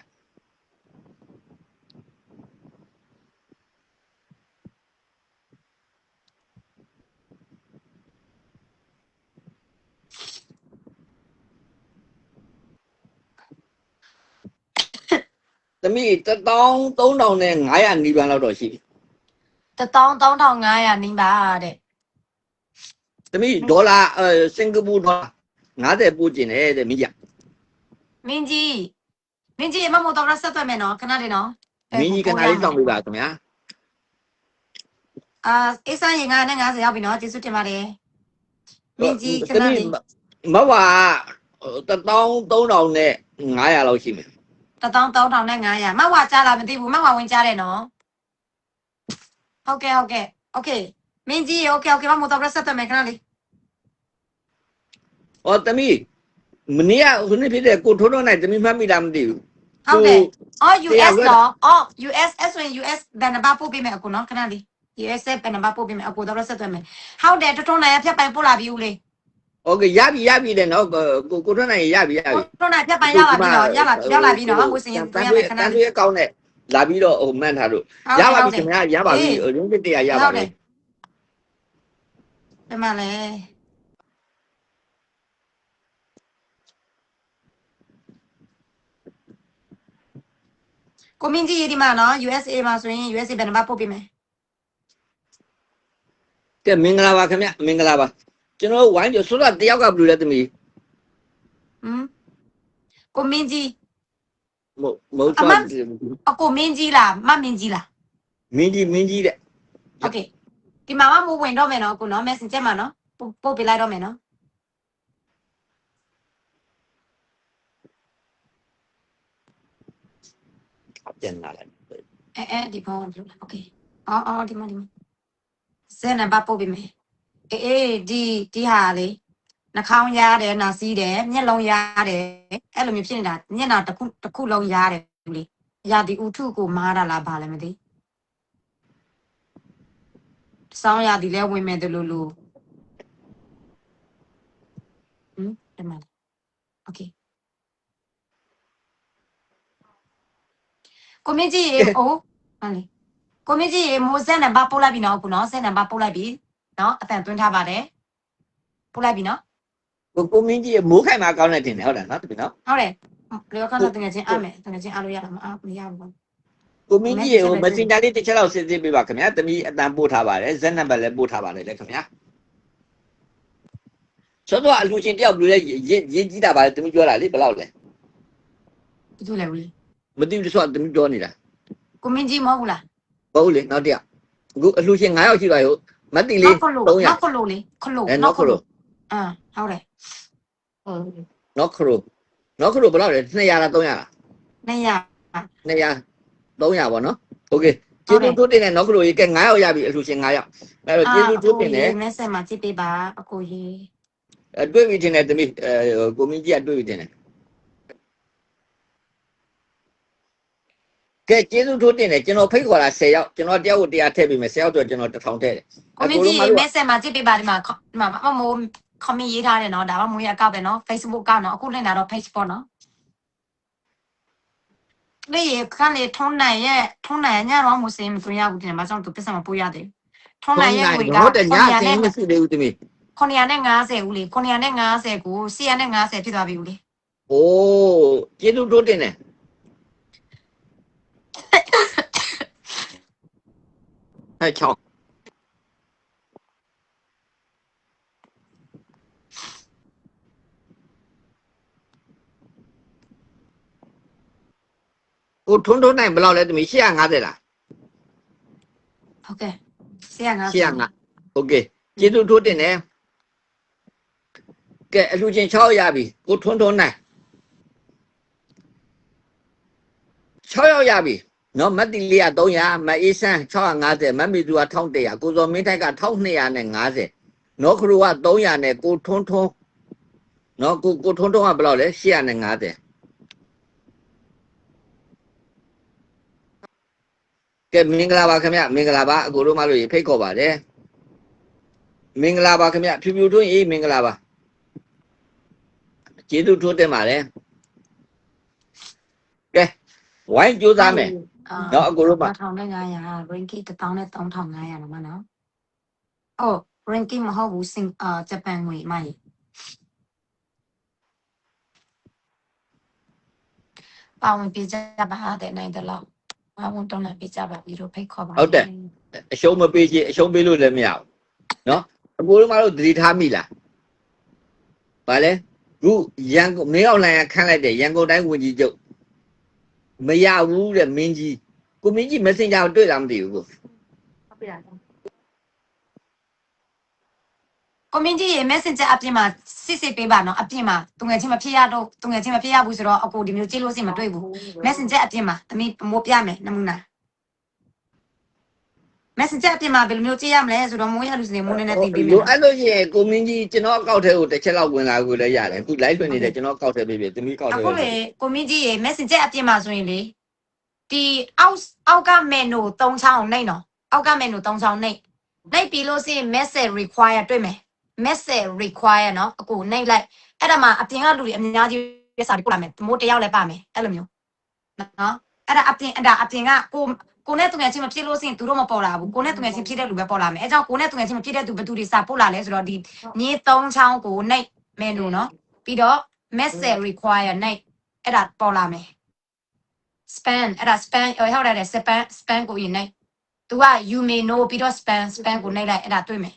သမီး13500နီးပန်းလောက်တော့ရှိပြီ 13500နီးပါတဲ့ သမီးဒေါ်လာစင်ကာပူဒေါ်လာ50ပို့ကျင်တယ်တဲ့မိကြ မင်းကြီးမမို့တော့ဆက်သွယ်မယ်နော်ခဏလေးနော် မင်းကြီးကနားလေးတောင်းပေးပါခင်ဗျာ အေးဆိုင်ရင်50ရောက်ပြီနော်ကျေးဇူးတင်ပါတယ်မင်းကြီးခဏလေး မဝါ13000နဲ့500လောက်ရှိမယ် 13500မဝကြားလားမသိဘူးမဝဝင်ကြားတယ်နော်ဟုတ်ကဲ့โอเคမင်းကြီးโอเคမမို့တော့ဆက်သွယ်မယ်ခဏလေး ဟောသမီးမနေ့ကခုနေ့ဖြစ်တဲ့ကိုထိုးတော့နိုင်သမီးမှတ်မိလားမသိဘူး ဟုတ်တယ်အော် US နော်အော် US ဆိုရင် US ဘယ်နှပါပို့ပေးမယ်အခုနော်ခဏလေး US ဘယ်နှပါပို့ပေးမယ်အခုတော့ဆက်သွယ်မယ်ဟုတ်တယ်ထုံနိုင်ဖြတ်ပိုင်ပို့လာပြီဦးလေး โอเคရပြီတဲ့နော်ကိုထွန်းနိုင်ရပြီ ထုံနိုင်ဖြတ်ပိုင်ရောက်လာပြီနော်ရောက်လာပြီနော်ငွေစင်ရင်ပြန်မယ်ခဏ တန်း လေး ရွေးကောင်းနဲ့လာပြီးတော့ဟိုမှန်းထားလို့ရပါပြီခင်ဗျာရပါပြီရင်းတစ်100ရပါပြီ ဒီမှာလေကိုမင်းကြီးဒီမှာနော် USA မှာဆိုရင် USA ဘယ်နှပါပို့ပေးမယ် ကဲမင်္ဂလာပါခင်ဗျမင်္ဂလာပါကျွန်တော်ဝိုင်းကြဆိုတော့တယောက်ကဘယ်လိုလဲသမီး ကိုမင်းကြီး မဟုတ်တော့ အကိုမင်းကြီးလားမမင်းကြီးလား မင်းကြီးတဲ့ โอเคဒီမှာမဝင်တော့မယ်နော်ကိုနော် Messenger မှာနော်ပို့ပေးလိုက်တော့မယ်နော် ပြန်လာလိုက် ဒီဖုန်းโอเคအော်ဒီမှာစဲနံပါတ်ပို့ပေးမယ်အေးဒီဟာလေနှာခေါင်းရတယ်နာစီးတယ်မျက်လုံးရတယ်အဲ့လိုမျိုးဖြစ်နေတာမျက်နှာတစ်ခုလုံးရတယ်လေရာဒီဥထုကိုမားတာလားဘာလဲမသိစောင်းရာဒီလဲဝင်မဲ့တယ်လို့ဒီမှာโอเคကိုမင်းကြီးရေအိုးဟာလေကိုမင်းကြီးရေမိုးစဲနံပါတ်ပို့လိုက်ပြီနော်အခုနော်စဲနံပါတ်ပို့လိုက်ပြီနော်အတန်သွင်းထားပါတယ်ပို့လိုက်ပြီနော် ကိုမင်းကြီးမိုးခိုင်မှာကောင်းနေတင်တယ်ဟုတ်တယ်နော်တပည့်နော် ဟုတ်တယ်လေခါတော့တကယ်ချင်းအားမယ်တကယ်ချင်းအားလို့ရတာမအားမရဘူး ကိုမင်းကြီးကို Messenger လေးတစ်ချက်လောက်စစ်စစ်ပေးပါခင်ဗျာတမီးအတန်ပို့ထားပါတယ်ဇက်နံပါတ်လည်းပို့ထားပါတယ်လေခင်ဗျာဆိုတော့အလူချင်းတယောက်လူလည်းရေးကြည့်တာပါလေတမီးပြောတာလေဘယ်လောက်လဲ ဘာလို့လဲဦးလေး မသိဘူးဆိုတော့တမီးပြောနေတာ ကိုမင်းကြီးမဟုတ်ဘူးလား ဟုတ်လေနောက်တယောက်အခုအလူချင်း9ယောက်ရှိပါရောမတိလေး300 နောက်ခလို့လေခလို့ နောက်ခလို့ ဟုတ်တယ် နောက်ခလို့ဘယ်လောက်လဲ200လား300လား 200 300ပေါ့နော်โอเคကျေးဇူးတိုးတင်တဲ့နောက်ခလို့ရေကဲ9ယောက်ရပြီအလူချင်း9ယောက်အဲ့တော့ကျေးဇူးတိုးတင်တယ် မက်ဆေ့မှာကြည့်ပေးပါအကိုကြီး တွေ့ပြီတင်တယ်တမီးကိုမင်းကြီးကတွေ့ပြီတင်တယ်ကဲကျေးဇူးတိုးတင်တယ်ကျွန်တော်ဖိတ်ခေါ်တာ10ယောက်ကျွန်တော်တယောက်ကို100ထည့်ပေးမယ်10ယောက်တော့ကျွန်တော်1000ထည့်တယ် ကိုမင်းကြီးမက်ဆေ့မှာကြည့်ပေးပါဒီမှာမိုးခမင်းရေးထားတယ်နော်ဒါမှမိုးရအကောက်ပဲနော် Facebook ကောက်နော်အခုလင်းတာတော့ page ပေါ့နော်လေခန်းလေထုံးနိုင်ညတော့မိုးစင်းမတွင်ရဘူးတင်မှာကြောင့်သူပစ္စံမပို့ရတယ်ထုံးနိုင်ရဲ့ကိုက ဟုတ်တယ်ညစင်းမရှိသေးဘူးတမီး 950ဦးလေ950ကို450ဖြစ်သွားပြီဦးလေ โอ้ကျေးဇူးတိုးတင်တယ်ဟဲ့ချောင်းကိုထွန်းနိုင်ဘယ်လောက်လဲတမီး850လား ဟုတ်ကဲ့450 850โอเคကျေးဇူးတိုးတင်တယ်ကဲအလူချင်း6ရပြီကိုထွန်းနိုင်6ယောက်ရပြီနော်မတ်တီလေးက300မအေးဆန်း650မတ်မီသူက1100ကိုစောမင်းထိုက်က1250နော်ခရူက300နဲ့ကိုထွန်းနော်ကိုထွန်းကဘယ်လောက်လဲ850ကဲမင်္ဂလာပါခင်ဗျမင်္ဂလာပါအကိုတို့မလို့ဖိတ်ခေါ်ပါတယ်မင်္ဂလာပါခင်ဗျဖြူထွန်းရေးမင်္ဂလာပါကျေးဇူးထိုးတင်ပါတယ်ကဲဝိုင်းကြိုးစားမယ်နော်အကိုတို့မ1500 ringgit 13500နော်မနော်အော် ringgit မဟုတ်ဘူးဂျပန်ငွေမိုင်းပါဝင်ပြကြပါတဲ့နိုင်တယ်လို့ပါဝင်တော့လည်းပြကြပါပြီးတော့ဖိတ်ခေါ်ပါဟုတ်တယ်အရှုံးမပေးချင်အရှုံးပေးလို့လည်းမရဘူးနော်အကိုတို့မတို့သတိထားမိလားဗာလဲခုရန်ကုန်မင်းအောင်လိုင်ခန့်လိုက်တယ်ရန်ကုန်တိုင်းဝန်ကြီးချုပ်မရဘူးတဲ့မင်းကြီးကိုမင်းကြီး Messenger ကိုတွေ့တာမသိဘူးကို ဟုတ်ပြီလားကိုမင်းကြီးရေ Messenger အပြင်မှာစစ်ပေးပါနော်အပြင်မှာသူငယ်ချင်းမဖြစ်ရဘူးဆိုတော့အကိုဒီမျိုးကြည့်လို့စင်မတွေ့ဘူး Messenger အပြင်မှာတမီးမိုးပြမယ်နမူနာ Messenger အပြင်မှာဘယ်လိုမျိုးကြည့်ရမလဲဆိုတော့မိုးရလူစနေမိုးနဲ့တင်ပေးမယ်အဲ့လိုရင်ကိုမင်းကြီးကျွန်တော်အကောက်ထဲကိုတစ်ချက်လောက်ဝင်လာကိုလည်းရတယ်အခု live လွှင့်နေတယ်ကျွန်တော်အကောက်ထဲပေးတမီးကောက်ထဲအခုလေကိုမင်းကြီးရေ Messenger အပြင်မှာဆိုရင်လေဒီအောက်က menu 3ချောင်းနှိပ်နော်အောက်က menu 3ချောင်းနှိပ်ပြီးလို့စရင် message require တွေ့မယ် message require နော်အကိုနှိပ်လိုက်အဲ့ဒါမှအပြင်ကလူတွေအများကြီးပြစာပို့လာမယ်မိုးတယောက်လည်းပါမယ်အဲ့လိုမျိုးနော်အဲ့ဒါအပြင်ကကိုနဲ့သူငယ်ချင်းမဖြစ်လို့စရင်သူတို့မပေါ်လာဘူးကိုနဲ့သူငယ်ချင်းဖြစ်တဲ့လူပဲပေါ်လာမယ်အဲကြောင့်ကိုနဲ့သူငယ်ချင်းမဖြစ်တဲ့သူဘယ်သူတွေစာပို့လာလဲဆိုတော့ဒီညီ3ချောင်းကိုနှိပ် menu နော်ပြီးတော့ message require နှိပ်အဲ့ဒါပေါ်လာမယ်span အဲ့ဒါ span ဟုတ်တယ် span ကိုရင်နိုင် तू က you may know ပြီးတော့ span ကိုနိုင်လိုက်အဲ့ဒါတွေ့မယ်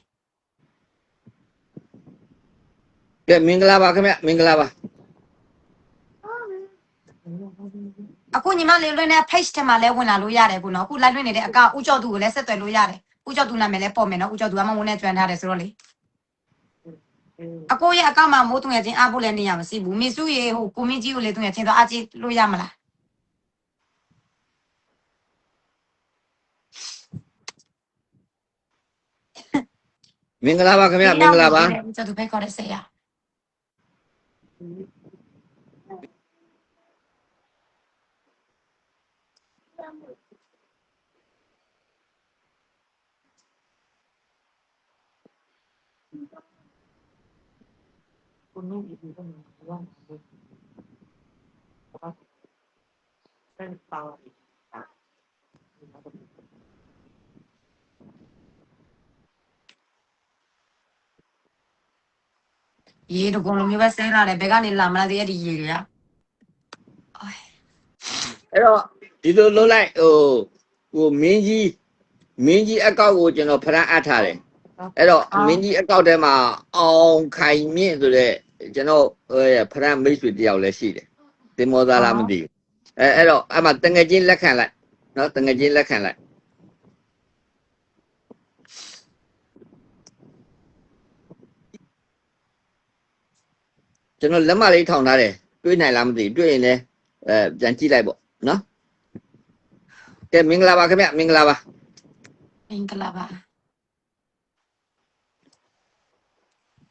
ကဲမင်္ဂလာပါခင်ဗျမင်္ဂလာပါအခုညီမလေးလွှင့်တဲ့ page ထဲမှာလဲဝင်လာလို့ရတယ်ခုနော်အခု live လွှင့်နေတဲ့အကောင့်ဦးကျော်သူကိုလည်းဆက်သွယ်လို့ရတယ်ဦးကျော်သူနာမည်လည်းပေါ်မယ်နော်ဦးကျော်သူကမှဝင်နေကျွမ်းထားတယ်ဆိုတော့လေအကိုရဲ့အကောင့်မှာမိုးသူငယ်ချင်းအားဖို့လည်းနေရမရှိဘူးမစ်စုရေဟိုကိုမင်းကြီးကိုလေသူငယ်ချင်းတော့အားကြည့်လို့ရမလား မင်္ဂလာပါခင်ဗျမင်္ဂလာပါ ဦးကျော်သူဖိတ်ခေါ်တဲ့ဆရာရေတကုံလိုမျိုးပဲဆဲလာတယ်ဘယ်ကနေလာမလားဒီအဲ့ဒီရေတွေက အဲ့တော့ဒီလိုလုံးလိုက်ဟိုမင်းကြီးအကောက်ကိုကျွန်တော်ဖရန်အပ်ထားတယ်အဲ့တော့မင်းကြီးအကောက်ထဲမှာအောင်ခိုင်မြင့်ဆိုတဲ့ကျွန်တော်ဖရန်မိတ်ဆွေတယောက်လည်းရှိတယ်တင်မောသားလားမသိဘူးအဲ့တော့အဲ့မှာတငယ်ချင်းလက်ခံလိုက်နော်တငယ်ချင်းလက်ခံလိုက်ကျွန်တော်လက်မလေးထောင်ထားတယ်တွေးနိုင်လားမသိတွေ့ရင်လည်းပြန်ကြည့်လိုက်ပေါ့နော်ကဲမင်္ဂလာပါခင်ဗျမင်္ဂလာပါ မင်္ဂလာပါ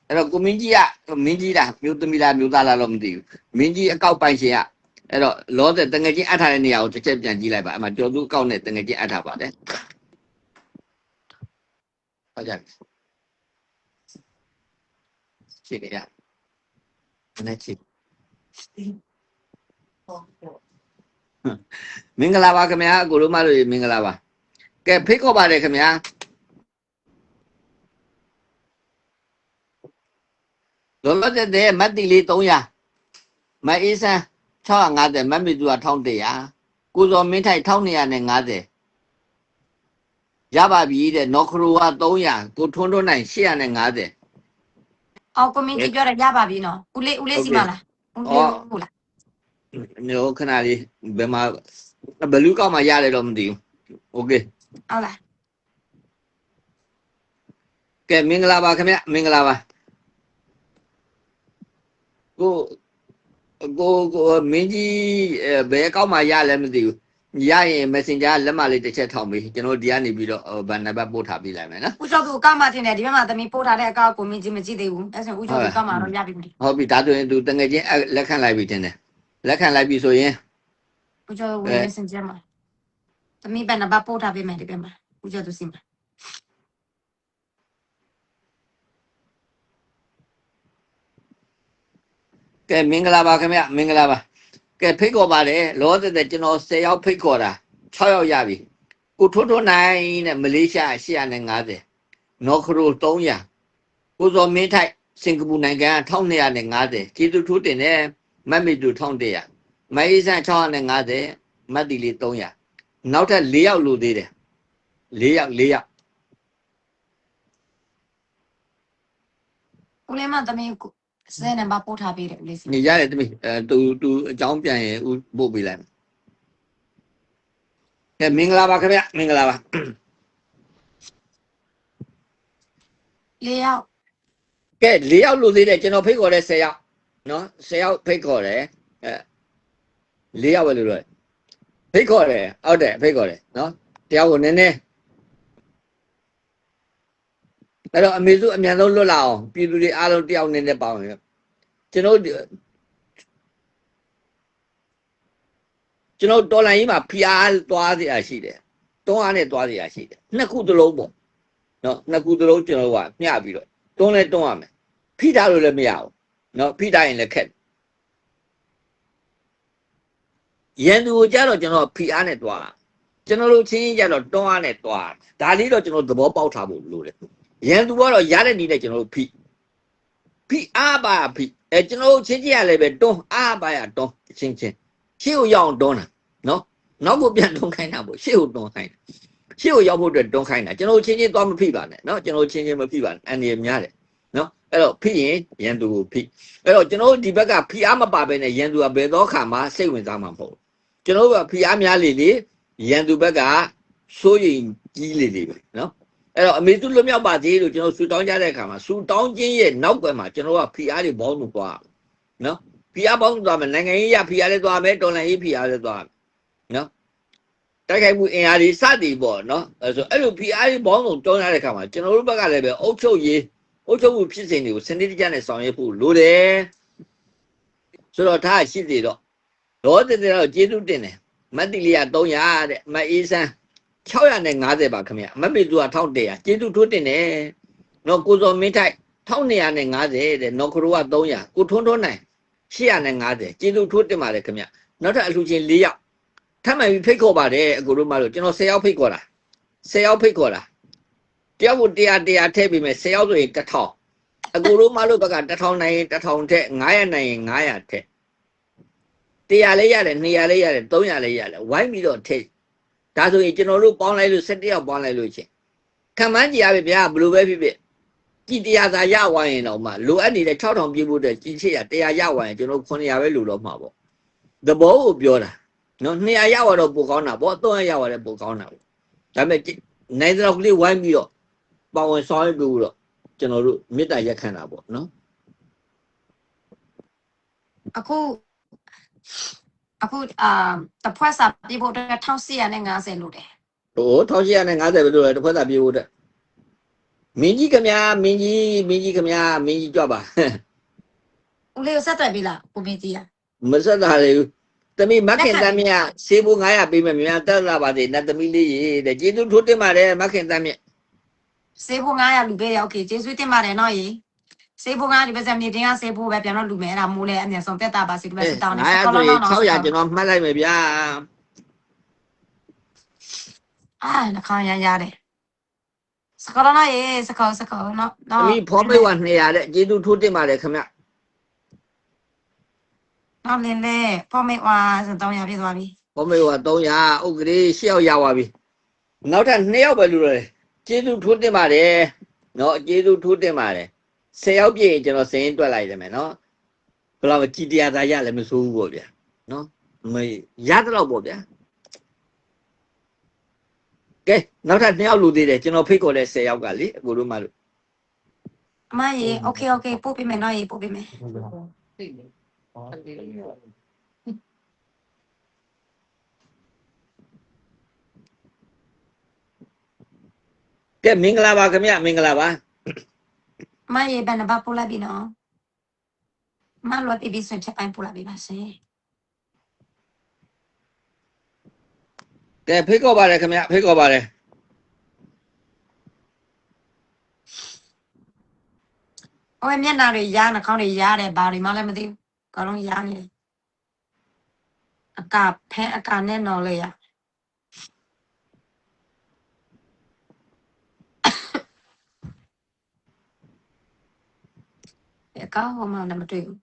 အဲ့တော့ကိုမင်းကြီးကမင်းကြီးလားမျိုးသမီးလားမျိုးသားလားတော့မသိဘူးမင်းကြီးအကောက်ပိုင်ရှင်ကအဲ့တော့လောတဲ့တငယ်ချင်းအပ်ထားတဲ့နေရာကိုတစ်ချက်ပြန်ကြည့်လိုက်ပါအမှကျော်သူအကောက်နဲ့တငယ်ချင်းအပ်ထားပါတယ်ဟုတ်ကြပြီရှင်းရနည်းချစ်မင်္ဂလာပါခင်ဗျာကိုလိုမလို့မင်္ဂလာပါကဲဖိတ်ခေါ်ပါတယ်ခင်ဗျာလောလောဆယ်တဲ့မတ်တီလေး300မအေးစန်း650မတ်မီသူက1100ကိုစော်မင်းထိုက်1250ရပါပြီတဲ့နော်ခရိုက300ကိုထွန်းထွန်းနိုင်850အော်ကိုမင်းကြီးပြောရရပါပြီနော်ဦးလေးစီမလားဦးလေးဟုတ်လား မျိုးခဏလေးဘယ်မှာဘလူးကောက်မှရတယ်တော့မသိဘူးโอเค ဟုတ်လား ကဲမင်္ဂလာပါခင်ဗျမင်္ဂလာပါကိုမင်းကြီးဘယ်ကောက်မှရလဲမသိဘူးရရင် Messenger လက်မလေးတစ်ချက်ထောင်ပြီးကျွန်တော်ဒီကနေပြီးတော့ဗန်နံပါတ်ပို့ထားပေးလိုက်မယ်နော် ဦးကျော်သူအကောက်မှတင်တယ်ဒီဘက်မှာသမီးပို့ထားတဲ့အကောက်ကိုမင်းကြီးမကြည့်သေးဘူးအဲ့ဆိုဦးကျော်သူအကောက်မှတော့ရပြီမသိ ဟုတ်ပြီဒါဆိုရင်သူတငယ်ချင်းလက်ခံလိုက်ပြီတင်တယ်လက်ခံလိုက်ပြီဆိုရင် ဦးကျော်ဝေးစင်ကြမှာသမီးဘယ်နှပါပို့ထားပေးမယ်ဒီဘက်မှာဦးကျော်သူစီမှာ ကဲမင်္ဂလာပါခင်ဗျမင်္ဂလာပါကဲဖိတ်ခေါ်ပါတယ်လောဆယ်တဲ့ကျွန်တော်10ယောက်ဖိတ်ခေါ်တာ6ယောက်ရပြီကိုထွန်းထွန်းနိုင်တဲ့မလေးရှား850နော်ခရို300ကိုစော်မင်းထိုက်စင်ကာပူနိုင်ငံ1250ကျေးဇူးထိုးတင်တယ်မတ်မီတူ1100မအေးဆန်း650မတ်တီလေး300နောက်ထပ်4ယောက်လိုသေးတယ်4ယောက်ဦးလေးမသမီးစဲနံပါတ်ပို့ထားပေးတယ်ဦးလေးစီ နေရတယ်တမီးသူအကြောင်းပြန်ရင်ဦးပို့ပေးလိုက်ကဲမင်္ဂလာပါခင်ဗျမင်္ဂလာပါ 4ယောက်က ဲ4ယောက်လိုသေးတယ်ကျွန်တော်ဖိတ်ခေါ်တဲ့10ယောက်နော်10ယောက်ဖိတ်ခေါ်တယ်4ယောက်ပဲလို့ပြောဖိတ်ခေါ်တယ်ဟုတ်တယ်ဖိတ်ခေါ်တယ်နော်တရားကိုနည်းနည်းအဲ့တော့အမေစုအမြန်ဆုံးလွတ်လာအောင်ပြည်သူတွေအားလုံးတယောက်နည်းနည်းပေါအောင်ကျွန်တော်တော်လိုင်းကြီးမှာဖျားသွားเสียရှိတယ်တွန်းအားနဲ့သွားเสียရှိတယ်နှစ်ခုသလုံးပေါ့နော်နှစ်ခုသလုံးကျွန်တော်ကမျှပြီးတော့တွန်းလဲတွန်းရမယ်ဖိထားလို့လည်းမရဘူးနော်ဖိထားရင်လည်းခက်ရန်သူကိုကြတော့ကျွန်တော်ဖိအားနဲ့သွားကျွန်တော်တို့ချင်းကြတော့တွန်းအားနဲ့သွားဒါလေးတော့ကျွန်တော်သဘောပေါက်ထားဖို့လိုတယ်ရန်သူကတော့ရတဲ့နည်းနဲ့ကျွန်တော်တို့ဖိအားပါဖိကျွန်တော်ချင်းချင်းရလည်းပဲတွန်းအားပါရတွန်းချင်းရှေ့ကိုရောက်အောင်တွန်းတာနော်နောက်ကိုပြန်တွန်းခိုင်းတာပေါ့ရှေ့ကိုတွန်းခိုင်းတာရှေ့ကိုရောက်ဖို့အတွက်တွန်းခိုင်းတာကျွန်တော်ချင်းချင်းသွားမဖိပါနဲ့နော်ကျွန်တော်ချင်းချင်းမဖိပါနဲ့အန်ဒီများတယ်နော်အဲ့တော့ဖိရင်ရန်သူကိုဖိအဲ့တော့ကျွန်တော်ဒီဘက်ကဖိအားမပါဘဲနဲ့ရန်သူကဘယ်တော့ခါမှစိတ်ဝင်စားမှာမဟုတ်ကျွန်တော်ကဖိအားများလေရန်သူဘက်ကစိုးရိမ်ကြီးလေပဲနော်အဲ့တော့အမေသူလွတ်မြောက်ပါသေးလို့ကျွန်တော်ဆူတောင်းကြတဲ့အခါမှာဆူတောင်းခြင်းရဲ့နောက်ွယ်မှာကျွန်တော်ကဖိအားတွေဘောင်းလို့သွားနော်ဖိအားဘောင်းသွားမယ်နိုင်ငံရေးရဖိအားလည်းသွားမယ်တော်လှန်ရေးဖိအားလည်းသွားမယ်နော် တိုက်ခိုက်မှုအင်အားတွေစသည်ပေါ့နော်အဲဆိုအဲ့လို PR ဘောင်းဆုံးတွန်းရတဲ့ခါမှာကျွန်တော်တို့ဘက်ကလည်းပဲအုပ်ချုပ်မှုဖြစ်စဉ်တွေကိုစနစ်တကျနဲ့ဆောင်ရွက်ဖို့လိုတယ်ဆိုတော့ဒါရှိသေးတော့တော့တဲ့တော့ကျေးဇူးတင်တယ်မတ်တီလီယာ300တဲ့မတ်အေးစန်း650ပါခင်ဗျမတ်ပေသူက1100ကျေးဇူးထိုးတင်တယ်နော်ကိုစောမင်းထိုက်1250တဲ့နော်ခရိုက300ကိုထွန်းထွန်းနိုင်850ကျေးဇူးထိုးတင်ပါတယ်ခင်ဗျနောက်ထပ်အလှူရှင်4ယောက်ထပ်မှန်ပြီးဖိတ်ခေါ်ပါတယ်အကိုတို့မလို့ကျွန်တော်10ယောက်ဖိတ်ခေါ်တာ10ယောက်ဖိတ်ခေါ်တာတယောက်ကို100ထည့်ပြီးမယ်10ယောက်ဆိုရင်1000အကိုတို့မလို့ဘက်က1000နိုင်ရင်1000ထက်900နိုင်ရင်900ထက်100လေးရတယ်200လေးရတယ်300လေးရတယ်ဝိုင်းပြီးတော့ထည့်ဒါဆိုရင်ကျွန်တော်တို့ပေါင်းလိုက်လို့17ယောက်ပေါင်းလိုက်လို့ချင်းခံမှန်းကြည့်ရပြီဗျာဘယ်လိုပဲဖြစ်ဖြစ်ကြည်100သာရဝိုင်းရင်တော့မှလိုအပ်နေတဲ့6000ပြည့်ဖို့တဲ့ကြည်800 100ရဝိုင်းရင်ကျွန်တော်900ပဲလိုတော့မှာပေါ့သဘောကိုပြောတာနော်200ရဝတော့ပိုကောင်းတာပေါ့300ရဝတယ်ပိုကောင်းတာပေါ့ဒါပေမဲ့နိုင်တဲ့လောက်ကလေးဝိုင်းပြီးတော့ပါဝင်ဆောင်ရွက်ပြီးတော့ကျွန်တော်တို့မေတ္တာရက်ခံတာပေါ့နော်အခုတဖွဲ့စာပြေဖို့အတွက်1450လို့တယ် ဟို1850ပဲလို့လေတစ်ခွက်သာပြေဖို့တဲ့မင်းကြီးခင်ဗျာမင်းကြီးခင်ဗျာမင်းကြီးကြွပါဦးလေးကိုဆက်သွယ်ပြီလားကိုမင်းကြီးอ่ะမဆက်တာလေတမီမခင်တမ်းမြဆေးဖို့900ပေးမယ်မြန်တက်လာပါသေးနတ်သမီးလေးရေတဲ့ကျေးဇူးထိုးတင်ပါတယ်မခင်တမ်းမြဆေးဖို့900လူပေးရโอเคကျေးဇူးတင်ပါတယ်နော်ရေဆေးဖို့900ဒီပဲစမြေတင်ကဆေးဖို့ပဲပြန်တော့လူမယ်အဲ့ဒါမိုးလဲအမြန်ဆုံးပြတ်တာပါစီဒီပဲစစ်တောင်းနေစကောလုံးတော့600ကျွန်တော်မှတ်လိုက်မယ်ဗျာနှခေါင်းရရတယ်စကောလုံးရေစကောနော်တမီဖောမေးဝ200တဲ့ကျေးဇူးထိုးတင်ပါတယ်ခင်ဗျနော်လင်းလေဖောမေးဝ300ပြည့်သွားပြီဖောမေးဝ300ဥက္ကလေး10ယောက်ရပါပြီနောက်ထပ်2ယောက်ပဲလူရတယ်ကျေးဇူးထိုးတင်ပါတယ်နော်ကျေးဇူးထိုးတင်ပါတယ်10ယောက်ပြည့်ကျွန်တော်စင်းတွက်လိုက်တယ်မယ်နော်ဘယ်လောက်ကြည်တရားသာရလည်းမစိုးဘူးပေါ့ဗျာနော်မရတော့ပေါ့ဗျာကဲနောက်ထပ်2ယောက်လူသေးတယ်ကျွန်တော်ဖိတ်ခေါ်တဲ့10ယောက်ကလေအကိုတို့မလို့အမရေโอเคပို့ပေးမယ်နော်ရေပို့ပေးမယ်ကဲမင်္ဂလာပါခင်ဗျမင်္ဂလာပါအမရေဘယ်နှပတ်ပို့လိုက်ပြီနော်အမလော်တီဗီဆွန်ချက်ပိုင်းပို့လိုက်ပြီပါရှင်ကဲဖိတ်ခေါ်ပါတယ်ခင်ဗျဖိတ်ခေါ်ပါတယ်ဟိုမျက်နှာတွေရားနှာခေါင်းတွေရားတယ်ဘာတွေမှလည်းမသိဘူးအကောင်လုံးရားနေတယ်အကာဖဲအကာနဲ့နော်လေရအကာဟိုမှလည်းမတွေ့ဘူး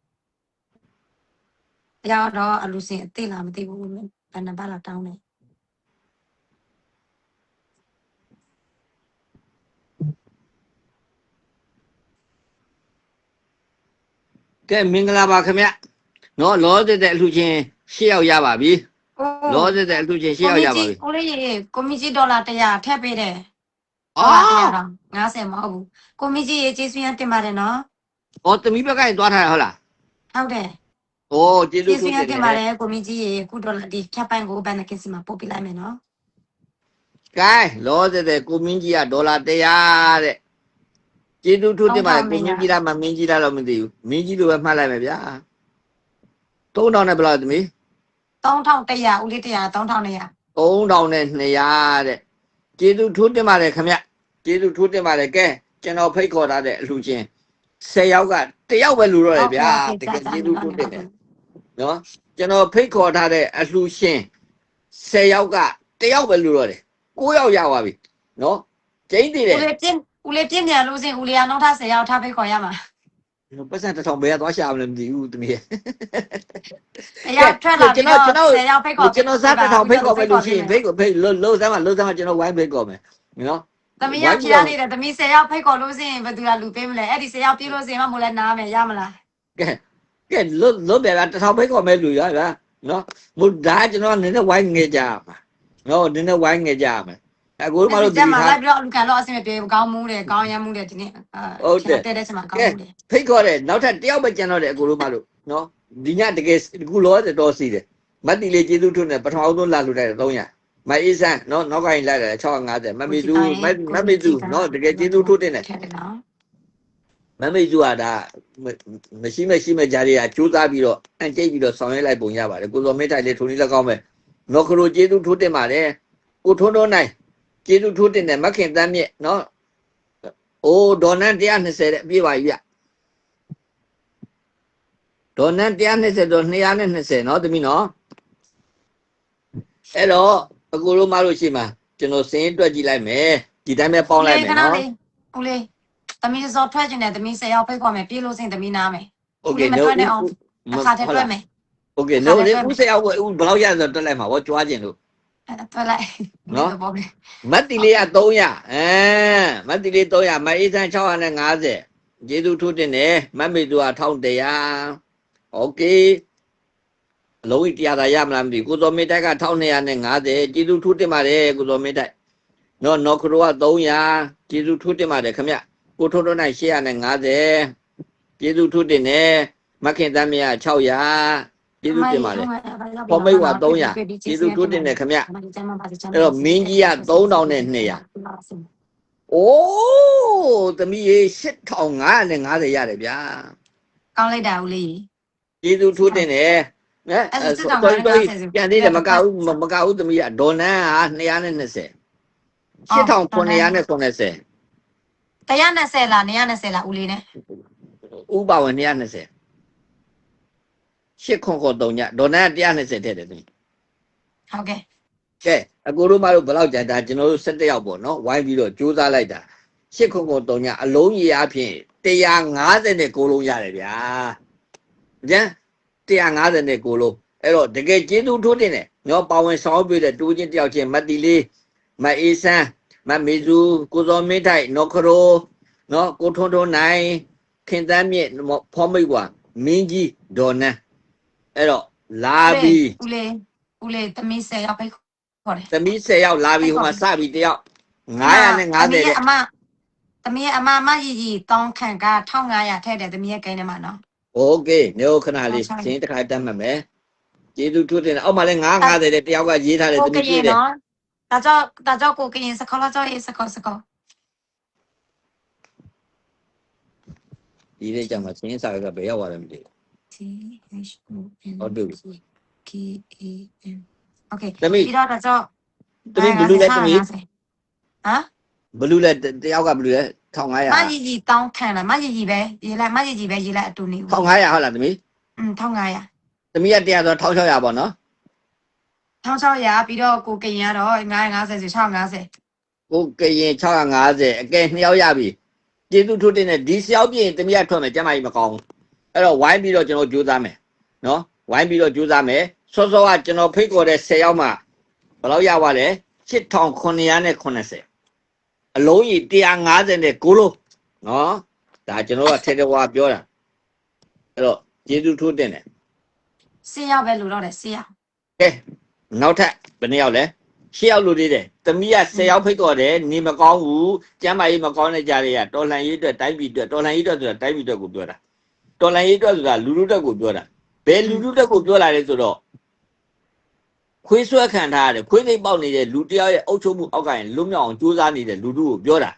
ရောက်တော့အလူစင်အသိလားမသိဘူးဘယ်နှပတ်လောက်တောင်းနေကဲမင်္ဂလာပါခင်ဗျနော်လောတဲ့အလှချင်း10ယောက်ရပါပြီလောတဲ့အလှချင်း10ယောက်ရပါပြီကိုလေးရေကိုမီကြီးဒေါ်လာ100ထည့်ပေးတယ်50မဟုတ်ဘူးကိုမီကြီးရေကျေးဇူးရတင်ပါတယ်နော်တမီးဘက်ကနေသွားထားရဟုတ်လားဟုတ်တယ်ကျေးဇူးတင်ပါတယ်ကိုမီကြီးရေခုဒေါ်လာဒီဖြတ်ပိုင်းကိုဘန်နကင်စီမှာပို့ပြလိုက်မယ်နော်ကဲလောတဲ့ကိုမင်းကြီးကဒေါ်လာ100တဲ့ကျေးဇူးထိုးတင်ပါတယ်ကိုမင်းကြီးလားမမင်းကြီးလားတော့မသိဘူးမင်းကြီးလိုပဲမှတ်လိုက်မယ်ဗျာ3000နဲ့ဘယ်လောက်သမီး3100ဦးလေး100 3200 3000နဲ့200တဲ့ကျေးဇူးထိုးတင်ပါတယ်ခင်ဗျကျေးဇူးထိုးတင်ပါတယ်ကဲကျွန်တော်ဖိတ်ခေါ်ထားတဲ့အလှချင်း10ယောက်က1ယောက်ပဲလူတော့တယ်ဗျာတကယ်ကျေးဇူးထိုးတင်တယ်နော်ကျွန်တော်ဖိတ်ခေါ်ထားတဲ့အလှရှင်10ယောက်က1ယောက်ပဲလူတော့တယ်9ယောက်ရပါပြီနော်ကျင်းတည်တယ်ဦးလေးပြင်းပြန်လို့စင်ဦးလေးကနောက်ထပ်10ယောက်ထားဖိတ်ခေါ်ရမှာပတ်စံ1000ပဲသွားရှာမလို့မသိဘူးတမီး။ရောက်ထွက်လာပြီးတော့10ယောက်ဖိတ်ခေါ်ကျွန်တော်စား1000ဖိတ်ခေါ်ပဲလို့ရှိရင်ဖိတ်လို့စမ်းကျွန်တော်ဝိုင်းဖိတ်ခေါ်မယ်နော်။သမီးရောက်ပြရနေတယ်သမီး10ယောက်ဖိတ်ခေါ်လို့စင်ဘယ်သူကလူပေးမလဲ။အဲ့ဒီ10ယောက်ပြေးလို့စင်မှမို့လဲနားမယ်ရမလား။ကဲလို့ပဲလား1000ဖိတ်ခေါ်မယ်လူရပါနော်။မို့ဒါကျွန်တော်နည်းနည်းဝိုင်းငယ်ကြပါ။နော်နည်းနည်းဝိုင်းငယ်ကြပါ။အခုမှလို့ဒီမှာလိုက်ပြီးတော့လူကန်တော့အဆင်မပြေဘူးကောင်းမှုတယ်ကောင်းရမှုတယ်ဒီနေ့ဟုတ်တယ်တဲ့ချက်မှာကောင်းမှုတယ်ဖိတ်ခေါ်တယ်နောက်ထပ်တယောက်ပဲကျန်တော့တယ်အခုလို့မှလို့နော်ဒီညတကယ်အခုလောတော်စီတယ်မတ်တီလေးကျေးဇူးထွန်းတယ်ပထမဆုံးလာလူတယ်300 မိုင်အေးဆန်းနော်နောက်ကိုင်းလိုက်တယ်650မမေသူမမေသူနော်တကယ်ကျေးဇူးထိုးတင်တယ် ထက်တယ်နော် မမေသူကဒါမရှိမဲ့ဂျာတွေကကြိုးစားပြီးတော့အန်ကျိတ်ပြီးတော့ဆောင်ရွက်လိုက်ပုံရပါတယ်ကိုစောမင်းထိုင်လေးထုံလေးလည်းကောင်းပဲနော်ခရိုကျေးဇူးထိုးတင်ပါတယ်ကိုထွန်းတော်နိုင်ကျေးဇူးထိုးတင်တယ်မခင်တမ်းမြင့်နော်အိုးဒေါ်နန်း120တဲ့အပြည့်ပါပြီဗျဒေါ်နန်း120တော့220နော်သမီးနော်အဲ့တော့အကိုတို့မလို့ရှိမှာကျွန်တော်စင်းတွက်ကြည့်လိုက်မယ်ဒီတိုင်းပဲပေါင်းလိုက်မယ်နော် ဦးလေးသမီးစောထွက်ကျင်တယ်သမီး10ယောက်ဖိတ်ခေါ်မယ်ပြေးလို့စင်သမီးနားမယ် โอเค မထွက်နဲ့အောင်အခါတည်းတွက်မယ် โอเคနော်လေဦးဆက်အောင်ဦးဘယ်လောက်ရဆိုတွက်လိုက်မှာဗောကြွားခြင်းလို့ တွက်လိုက်နော် မတ်တီလေးက300မတ်တီလေး300မအေးဆန်း650ကျေးဇူးထိုးတင်တယ်မတ်မေသူက1100โอเคအလုံးကြီးတရားသာရမလားမသိကိုစောမေတိုက်က1250ကျေးဇူးထိုးတင်ပါတယ်ကိုစောမေတိုက်နော်ခရိုက300ကျေးဇူးထိုးတင်ပါတယ်ခင်ဗျကိုထိုးတော့နိုင်850ကျေးဇူးထိုးတင်တယ်မခင်တမ်းမြ600ကျေးဇူးတင်ပါတယ်ဖော်မိတ်ဝ300ကျေးဇူးထိုးတင်တယ်ခင်ဗျအဲ့တော့မင်းကြီးက3200အိုးသမီးရေ8550ရတယ်ဗျာ ကောင်းလိုက်တာဦးလေး ကျေးဇူးထိုးတင်တယ်နော်ပြန်သေးတယ်မကဘူးသမီးကဒေါ်နန်းဟာ220 8990 120လား220လားဦးလေးနဲ့ ဥပဝင်220 893ညဒေါ်နန်း120ထည့်တယ်သမီး ဟုတ်ကဲ့ ကဲအကိုတို့မတို့ဘယ်လောက်ကြာတာကျွန်တော်တို့17ယောက်ပေါ့နော်ဝိုင်းပြီးတော့ကြိုးစားလိုက်တာ893ညအလုံးကြီးအဖြစ်159လုံးရတယ်ဗျာကျန်159လုံးအဲ့တော့တကယ်ကျေးဇူးထိုးတင်တယ်နော်ပါဝင်ဆောင်ပြတဲ့တူချင်းတယောက်ချင်းမတ်တီလေးမအေးဆန်းမမေစုကိုစောမင်းထိုက်နော်ခရိုနော်ကိုထွန်းထွန်းနိုင်ခင်တမ်းမြင့်ဖော်မိတ်ကွာမင်းကြီးဒေါ်နန်းအဲ့တော့လာပြီး ဦးလေးသမီး10ယောက်ဖိတ်ခေါ်တယ် သမီး10ယောက်လာပြီးဟိုမှာစပြီးတယောက်950တဲ့ သမီးအမကြီးတောင်းခံက1500ထည့်တယ်သမီးရဲ့ကိန်းထဲမှာနော် โอเคနေခဏလေးရှင်းတစ်ခါတတ်မှတ်မယ်ကျေးဇူးထိုးတင်အောက်မှာလဲ950တဲ့တယောက်ကရေးထားတယ်သမီးကြည့်တယ် ဒါကြောင့်ကိုကရင်စကောလာကြောရေးစကော ဒီလေးကြောင့်မရှင်းစာကဘယ်ရောက်သွားတယ်မသိ T H O N ဟုတ်တယ် K A M Okay သမီး ပြီးတော့ဒါကြောင့် သမီးဘလူးလဲသမီး ဟမ် ဘလူးလဲတယောက်ကဘလူးလဲ1500 မကြီးတောင်းခံလားမကြီးပဲရေးလိုက်မကြီးပဲရေးလိုက်အတူနေ 1500ဟုတ်လားသမီး 1500 သမီးက100ဆို1600ပေါ့နော် 1600ပြီးတော့ကိုကရင်ကတော့950ဆို650 ကိုကရင်650အကဲ2ယောက်ရပြီကျေးဇူးထိုးတင်တဲ့ဒီဆယောက်ပြင်သမီးကထွက်မယ်ကျမကြီးမကောင်းအဲ့တော့ဝိုင်းပြီးတော့ကျွန်တော်ကြိုးစားမယ်နော်ဝိုင်းပြီးတော့ကြိုးစားမယ်စောစောကကျွန်တော်ဖိတ်ခေါ်တဲ့10ယောက်မှဘယ်လောက်ရပါလဲ8980အလုံးကြီး159လုံးနော်ဒါကျွန်တော်ကထဲထဲဝါပြောတာအဲ့တော့ကျေးဇူးထိုးတင်တယ် 10ယောက်ပဲလူတော့တယ်10ယောက် ကဲနောက်ထပ်ဘယ်နှစ်ယောက်လဲ10ယောက်လူသေးတယ်သမီးက10ယောက်ဖိတ်ခေါ်တယ်နေမကောင်းဘူးကျမ်းမာရေးမကောင်းတဲ့ကြားတွေကတော်လှန်ရေးအတွက်တိုင်းပြည်အတွက်တော်လှန်ရေးအတွက်ဆိုတာတိုင်းပြည်အတွက်ကိုပြောတာတော်လှန်ရေးအတွက်ဆိုတာလူလူတက်ကိုပြောတာဘယ်လူလူတက်ကိုပြောလာလဲဆိုတော့ခွေးဆွဲခံထားရတယ်ခွေးသိပ်ပေါက်နေတဲ့လူတယောက်ရဲ့အုပ်ချုပ်မှုအောက်ကရင်လွတ်မြောက်အောင်ကြိုးစားနေတဲ့လူတို့ကိုပြောတာ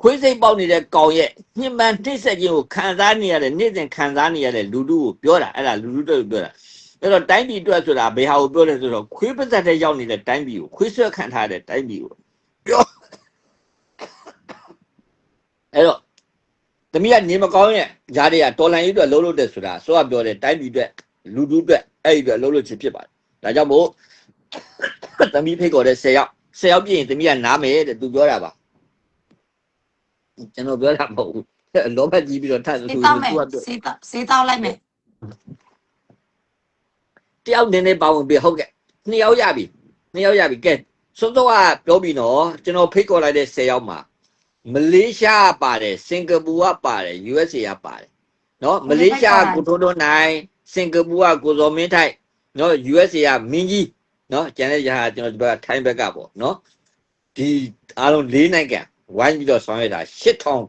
ခွေးစိတ်ပေါက်နေတဲ့ကောင်ရဲ့ညှဉ်းပန်းနှိပ်စက်ခြင်းကိုခံစားနေရတဲ့နေ့စဉ်ခံစားနေရတဲ့လူတို့ကိုပြောတာအဲ့ဒါလူတို့တက်ကိုပြောတာအဲ့တော့တိုင်းပြည်အတွက်ဆိုတာဘယ်ဟာကိုပြောလဲဆိုတော့ခွေးပါဇက်တဲ့ရောက်နေတဲ့တိုင်းပြည်ကိုခွေးဆွဲခံထားတဲ့တိုင်းပြည်ကိုပြောအဲ့တော့သမီးကနေမကောင်းရဲ့ဂျားတွေကတော်လန်ရေးအတွက်လှုပ်လို့တဲ့ဆိုတာဆိုကပြောတယ်တိုင်းပြည်အတွက်လူတို့အတွက်အဲ့ဒီအတွက်လှုပ်လို့ချင်ဖြစ်ပါတယ်ဒါကြောင့်မို့သမီးဖိတ်ခေါ်တဲ့10ယောက်ပြည့်ရင်သမီးကနားမယ်တဲ့သူပြောတာပါကျွန်တော်ပြောတာမဟုတ်ဘူးလောဘကြီးပြီးတော့ထပ်သူကပြောစေးတောက်လိုက်မယ် တယောက်နည်းနည်းပါဝင်ပြီဟုတ်ကဲ့2ယောက်ရပြီကဲစောစောကပြောပြီးတော့ကျွန်တော်ဖိတ်ခေါ်လိုက်တဲ့10ယောက်မှာမလေးရှားပါတယ်စင်ကာပူကပါတယ် USA ကပါတယ်နော်မလေးရှားကိုထိုးထိုးနိုင်စင်ကာပူကကိုစောမင်းထိုက်နော် USA ကမင်းကြီးနော်ကျန်တဲ့ရာကျွန်တော်ဒီဘက်ကထိုင်းဘက်ကပေါ့နော်ဒီအားလုံး4နိုင်ငံဝိုင်းပြီးတော့ဆောင်ရွက်တာ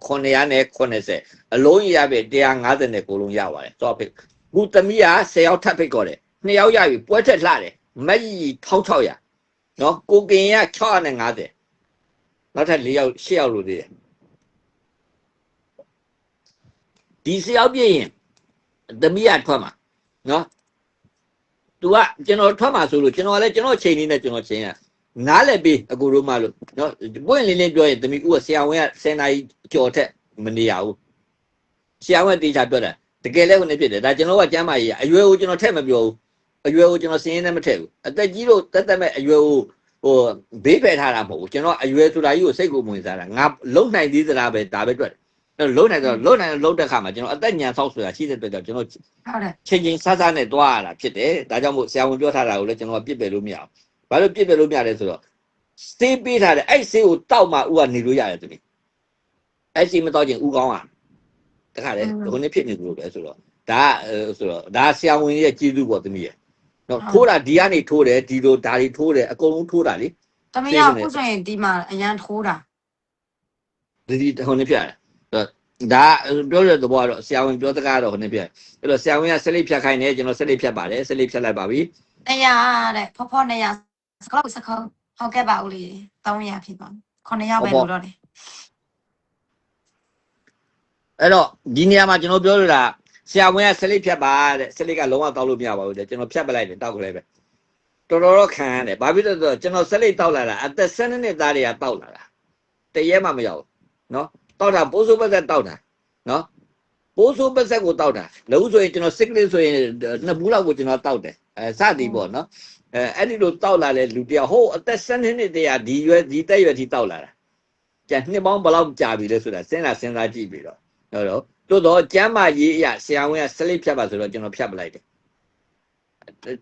8980အလုံးရပြီ159လုံးရပါတယ်စောဖိတ်ခုသမီးက10ယောက်ထပ်ဖိတ်ခေါ်တယ်2ယောက်ရပြီပွဲထက်လှတယ်မက်ကြီး1600 နော်ကိုကင်ရ650နောက်ထပ်4ယောက်8ယောက်လို့သေးတယ်ဒီ10ယောက်ပြည့်ရင်သမီးရထွက်မှာနော် तू ကကျွန်တော်ထွက်မှာဆိုလို့ကျွန်တော်လည်းကျွန်တော်ချိန်နေနဲ့ကျွန်တော်ချိန်ရနားလည်းပြီးအကူတို့မှလို့နော်ပွင့်လင်းလင်းပြောရင်သမီးဦးကဆရာဝန်က10နာရီကြော်ထက်မနေရဘူးဆရာဝန်တေချာပြောတာတကယ်လည်းဝင်နေဖြစ်တယ်ဒါကျွန်တော်ကကျမ်းမာရေးအရွယ်ကိုကျွန်တော်ထက်မပြောဘူးအရွယ်ကိုကျွန်တော်စင်းရင်းနဲ့မထည့်ဘူးအသက်ကြီးလို့တက်တက်မဲ့အရွယ်ကိုဟိုဘေးဖယ်ထားတာမဟုတ်ဘူးကျွန်တော်အရွယ်ဆိုတာကြီးကိုစိတ်ကိုဝင်စားတာငါလုံနိုင်သေးသလားပဲဒါပဲတွေ့တယ်လုံနိုင်တော့လုံနိုင်လုံတဲ့ခါမှာကျွန်တော်အသက်ညံဆောက်ဆိုတာရှိတဲ့အတွက်ကြောင့်ကျွန်တော်ဟုတ်တယ်ချိန်ချိန်ဆဆနဲ့တွားရတာဖြစ်တယ်ဒါကြောင့်မို့ဆရာဝန်ပြောထားတာကိုလည်းကျွန်တော်ပြစ်ပယ်လို့မရဘူးဘာလို့ပြစ်ပယ်လို့မရလဲဆိုတော့စေးပေးထားတယ်အဲ့စေးကိုတောက်မှဥကနေလို့ရတယ်သူအဲ့စေးမတောက်ခြင်းဥကောင်းอ่ะတခါလေဟိုနေ့ဖြစ်နေသူလို့ပဲဆိုတော့ဒါဆိုတော့ဒါဆရာဝန်ရဲ့ကျေးဇူးပေါ့သမီးရဲ့နော်ထိုးတာဒီကနေထိုးတယ်ဒီလိုဒါတွေထိုးတယ်အကုန်လုံးထိုးတာလေ သမီးကအခုဆိုရင်ဒီမှာအရန်ထိုးတာ ဒီဟိုနေ့ဖြစ်ရတယ်ဒါပြောရတဲ့သဘောကတော့ဆရာဝန်ပြောတကားတော့ဟိုနေ့ဖြစ်အဲ့တော့ဆရာဝန်ကဆက်လိပ်ဖြတ်ခိုင်းတယ်ကျွန်တော်ဆက်လိပ်ဖြတ်ပါတယ်ဆက်လိပ်ဖြတ်လိုက်ပါပြီ100တဲ့ဖော်ဖော်100စကောက်စကောက်ဟုတ်ကဲ့ပါဦးလေး300ဖြစ်ပါ9ယောက်ပဲလို့တော့တယ် အဲ့တော့ဒီနေရာမှာကျွန်တော်ပြောလို့တာဆရာဝန်ကဆက်လိပ်ဖြတ်ပါတဲ့ဆက်လိပ်ကလုံးဝတောက်လို့မရပါဘူးတဲ့ကျွန်တော်ဖြတ်ပလိုက်တယ်တောက်ကလေးပဲတော်တော်ခံရတယ်ဘာဖြစ်လို့လဲဆိုတော့ကျွန်တော်ဆက်လိပ်တောက်လာတာအသက်7နှစ်သားတွေကတောက်လာတာတရက်မှမရောက်နော်တောက်တာပိုးစိုးပတ်သက်တောက်တာနော်ပိုးစိုးပတ်သက်ကိုတောက်တာလို့ဆိုရင်ကျွန်တော်စစ်ကလေးဆိုရင်2ဘူးလောက်ကိုကျွန်တော်တောက်တယ်စသည်ပေါ့နော်အဲ့ဒီလိုတောက်လာတဲ့လူတယောက်ဟိုအသက်7နှစ်တည်းကဒီရွယ်ဒီတက်ရွယ်ထိတောက်လာတာကျန်နှစ်ပေါင်းဘယ်လောက်ကြာပြီလဲဆိုတာစဉ်းစားကြည့်ပြီးတော့တို့တော့ကျမ်းမာရေးအရာဆရာဝန်ကဆက်လိပ်ဖြတ်ပါဆိုတော့ကျွန်တော်ဖြတ်ပလိုက်တယ်